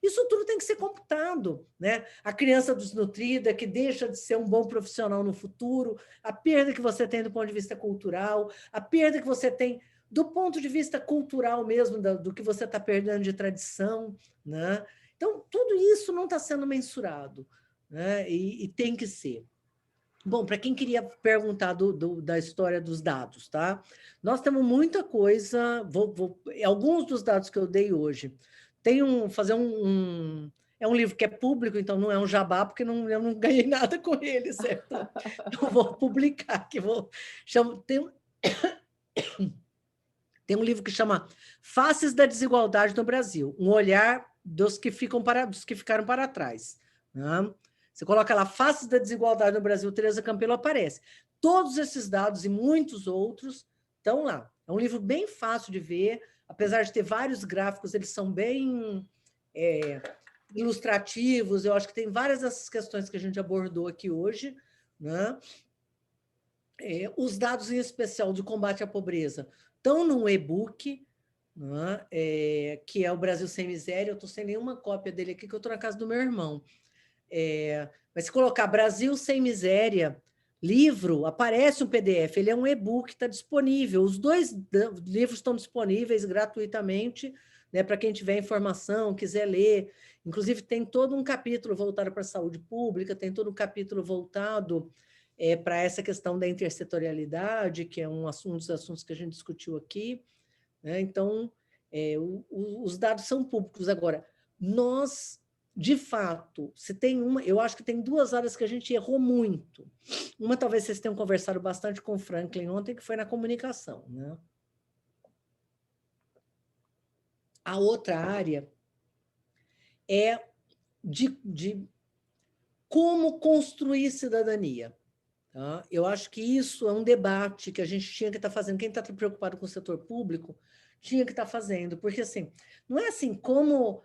isso tudo tem que ser computado, né? A criança desnutrida, que deixa de ser um bom profissional no futuro, a perda que você tem do ponto de vista cultural, a perda que você tem do ponto de vista cultural mesmo, do que você está perdendo de tradição, né? Então, tudo isso não está sendo mensurado, né? E tem que ser. Bom, para quem queria perguntar da história dos dados, tá? Nós temos muita coisa, alguns dos dados que eu dei hoje. É um livro que é público, então não é um jabá, porque eu não ganhei nada com ele, certo? Eu vou publicar, tem um livro que chama Faces da Desigualdade no Brasil, um olhar dos que ficaram para trás, né? Você coloca lá, Faces da Desigualdade no Brasil, Teresa Campelo aparece. Todos esses dados e muitos outros estão lá. É um livro bem fácil de ver, apesar de ter vários gráficos, eles são bem ilustrativos, eu acho que tem várias dessas questões que a gente abordou aqui hoje, né? Os dados, em especial, de combate à pobreza, estão num e-book, né? Que é o Brasil Sem Miséria. Eu estou sem nenhuma cópia dele aqui, que eu estou na casa do meu irmão. Mas se colocar Brasil Sem Miséria, livro, aparece um PDF, ele é um e-book, está disponível. Os dois livros estão disponíveis gratuitamente, né, para quem tiver informação, quiser ler. Inclusive, tem todo um capítulo voltado para a saúde pública, tem todo um capítulo voltado para essa questão da intersetorialidade, que é um dos assuntos que a gente discutiu aqui, né? Então, os dados são públicos. Agora, nós, de fato, eu acho que tem 2 áreas que a gente errou muito. Uma, talvez vocês tenham conversado bastante com o Franklin ontem, que foi na comunicação, né? A outra área é de como construir cidadania. Tá? Eu acho que isso é um debate que a gente tinha que estar fazendo. Quem está preocupado com o setor público tinha que estar fazendo, porque assim, não é assim como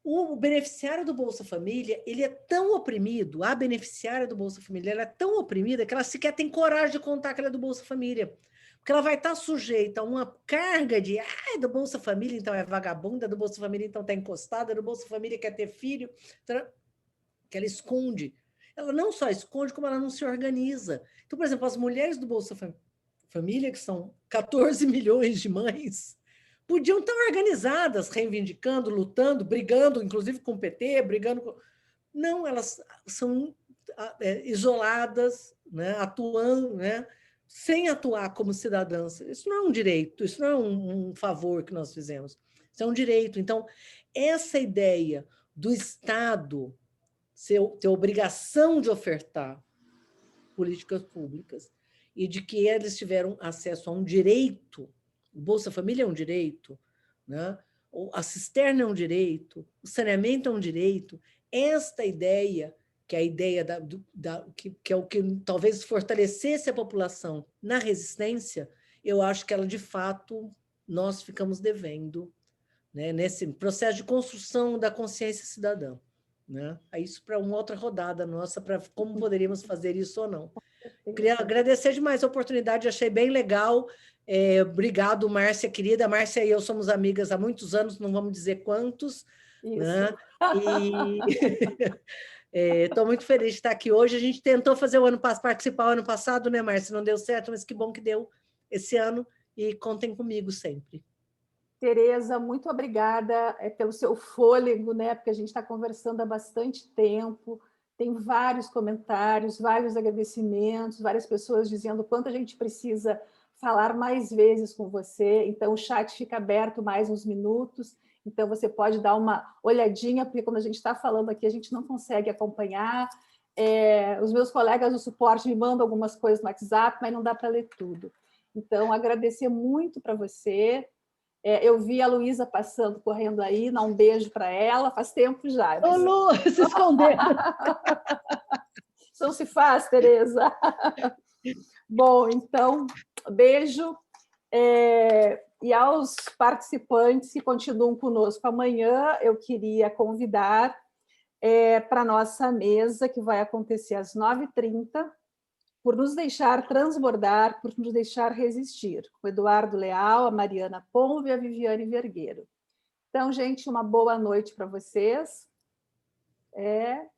o beneficiário do Bolsa Família, ele é tão oprimido, a beneficiária do Bolsa Família, ela é tão oprimida que ela sequer tem coragem de contar que ela é do Bolsa Família, porque ela vai estar sujeita a uma carga de do Bolsa Família, então é vagabunda, do Bolsa Família, então está encostada, do Bolsa Família quer ter filho, que ela esconde. Ela não só esconde, como ela não se organiza. Então, por exemplo, as mulheres do Bolsa Família, que são 14 milhões de mães, podiam estar organizadas, reivindicando, lutando, brigando, inclusive com o PT, brigando com... Não, elas são isoladas, né, atuando, né, sem atuar como cidadãs. Isso não é um direito, isso não é um favor que nós fizemos, isso é um direito. Então, essa ideia do Estado ter obrigação de ofertar políticas públicas e de que eles tiveram acesso a um direito, o Bolsa Família é um direito, né? A cisterna é um direito, o saneamento é um direito. Esta ideia, que é a ideia que é o que talvez fortalecesse a população na resistência, eu acho que ela, de fato, nós ficamos devendo, né, nesse processo de construção da consciência cidadã. Né? Isso para uma outra rodada nossa, para como poderíamos fazer isso ou não. Queria agradecer demais a oportunidade, achei bem legal. Obrigado, Márcia, querida. Márcia e eu somos amigas há muitos anos, não vamos dizer quantos. Isso. Né? E estou muito feliz de estar aqui hoje. A gente tentou participar o ano passado, né, Márcia? Não deu certo, mas que bom que deu esse ano, e contem comigo sempre. Teresa, muito obrigada pelo seu fôlego, né? Porque a gente está conversando há bastante tempo, tem vários comentários, vários agradecimentos, várias pessoas dizendo quanto a gente precisa falar mais vezes com você, então o chat fica aberto mais uns minutos, então você pode dar uma olhadinha, porque quando a gente está falando aqui, a gente não consegue acompanhar. Os meus colegas do suporte me mandam algumas coisas no WhatsApp, mas não dá para ler tudo. Então, agradecer muito para você. Eu vi a Luísa passando, correndo aí, dar um beijo para ela, faz tempo já. Ô, Lu, se escondeu. Isso não se faz, Teresa. Bom, então, beijo. E aos participantes que continuam conosco amanhã, eu queria convidar para a nossa mesa, que vai acontecer às 9h30, por nos deixar transbordar, por nos deixar resistir. Com o Eduardo Leal, a Mariana Pombo e a Viviane Vergueiro. Então, gente, uma boa noite para vocês.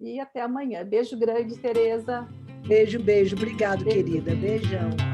E até amanhã. Beijo grande, Tereza. Beijo, beijo. Obrigado, querida. Beijão.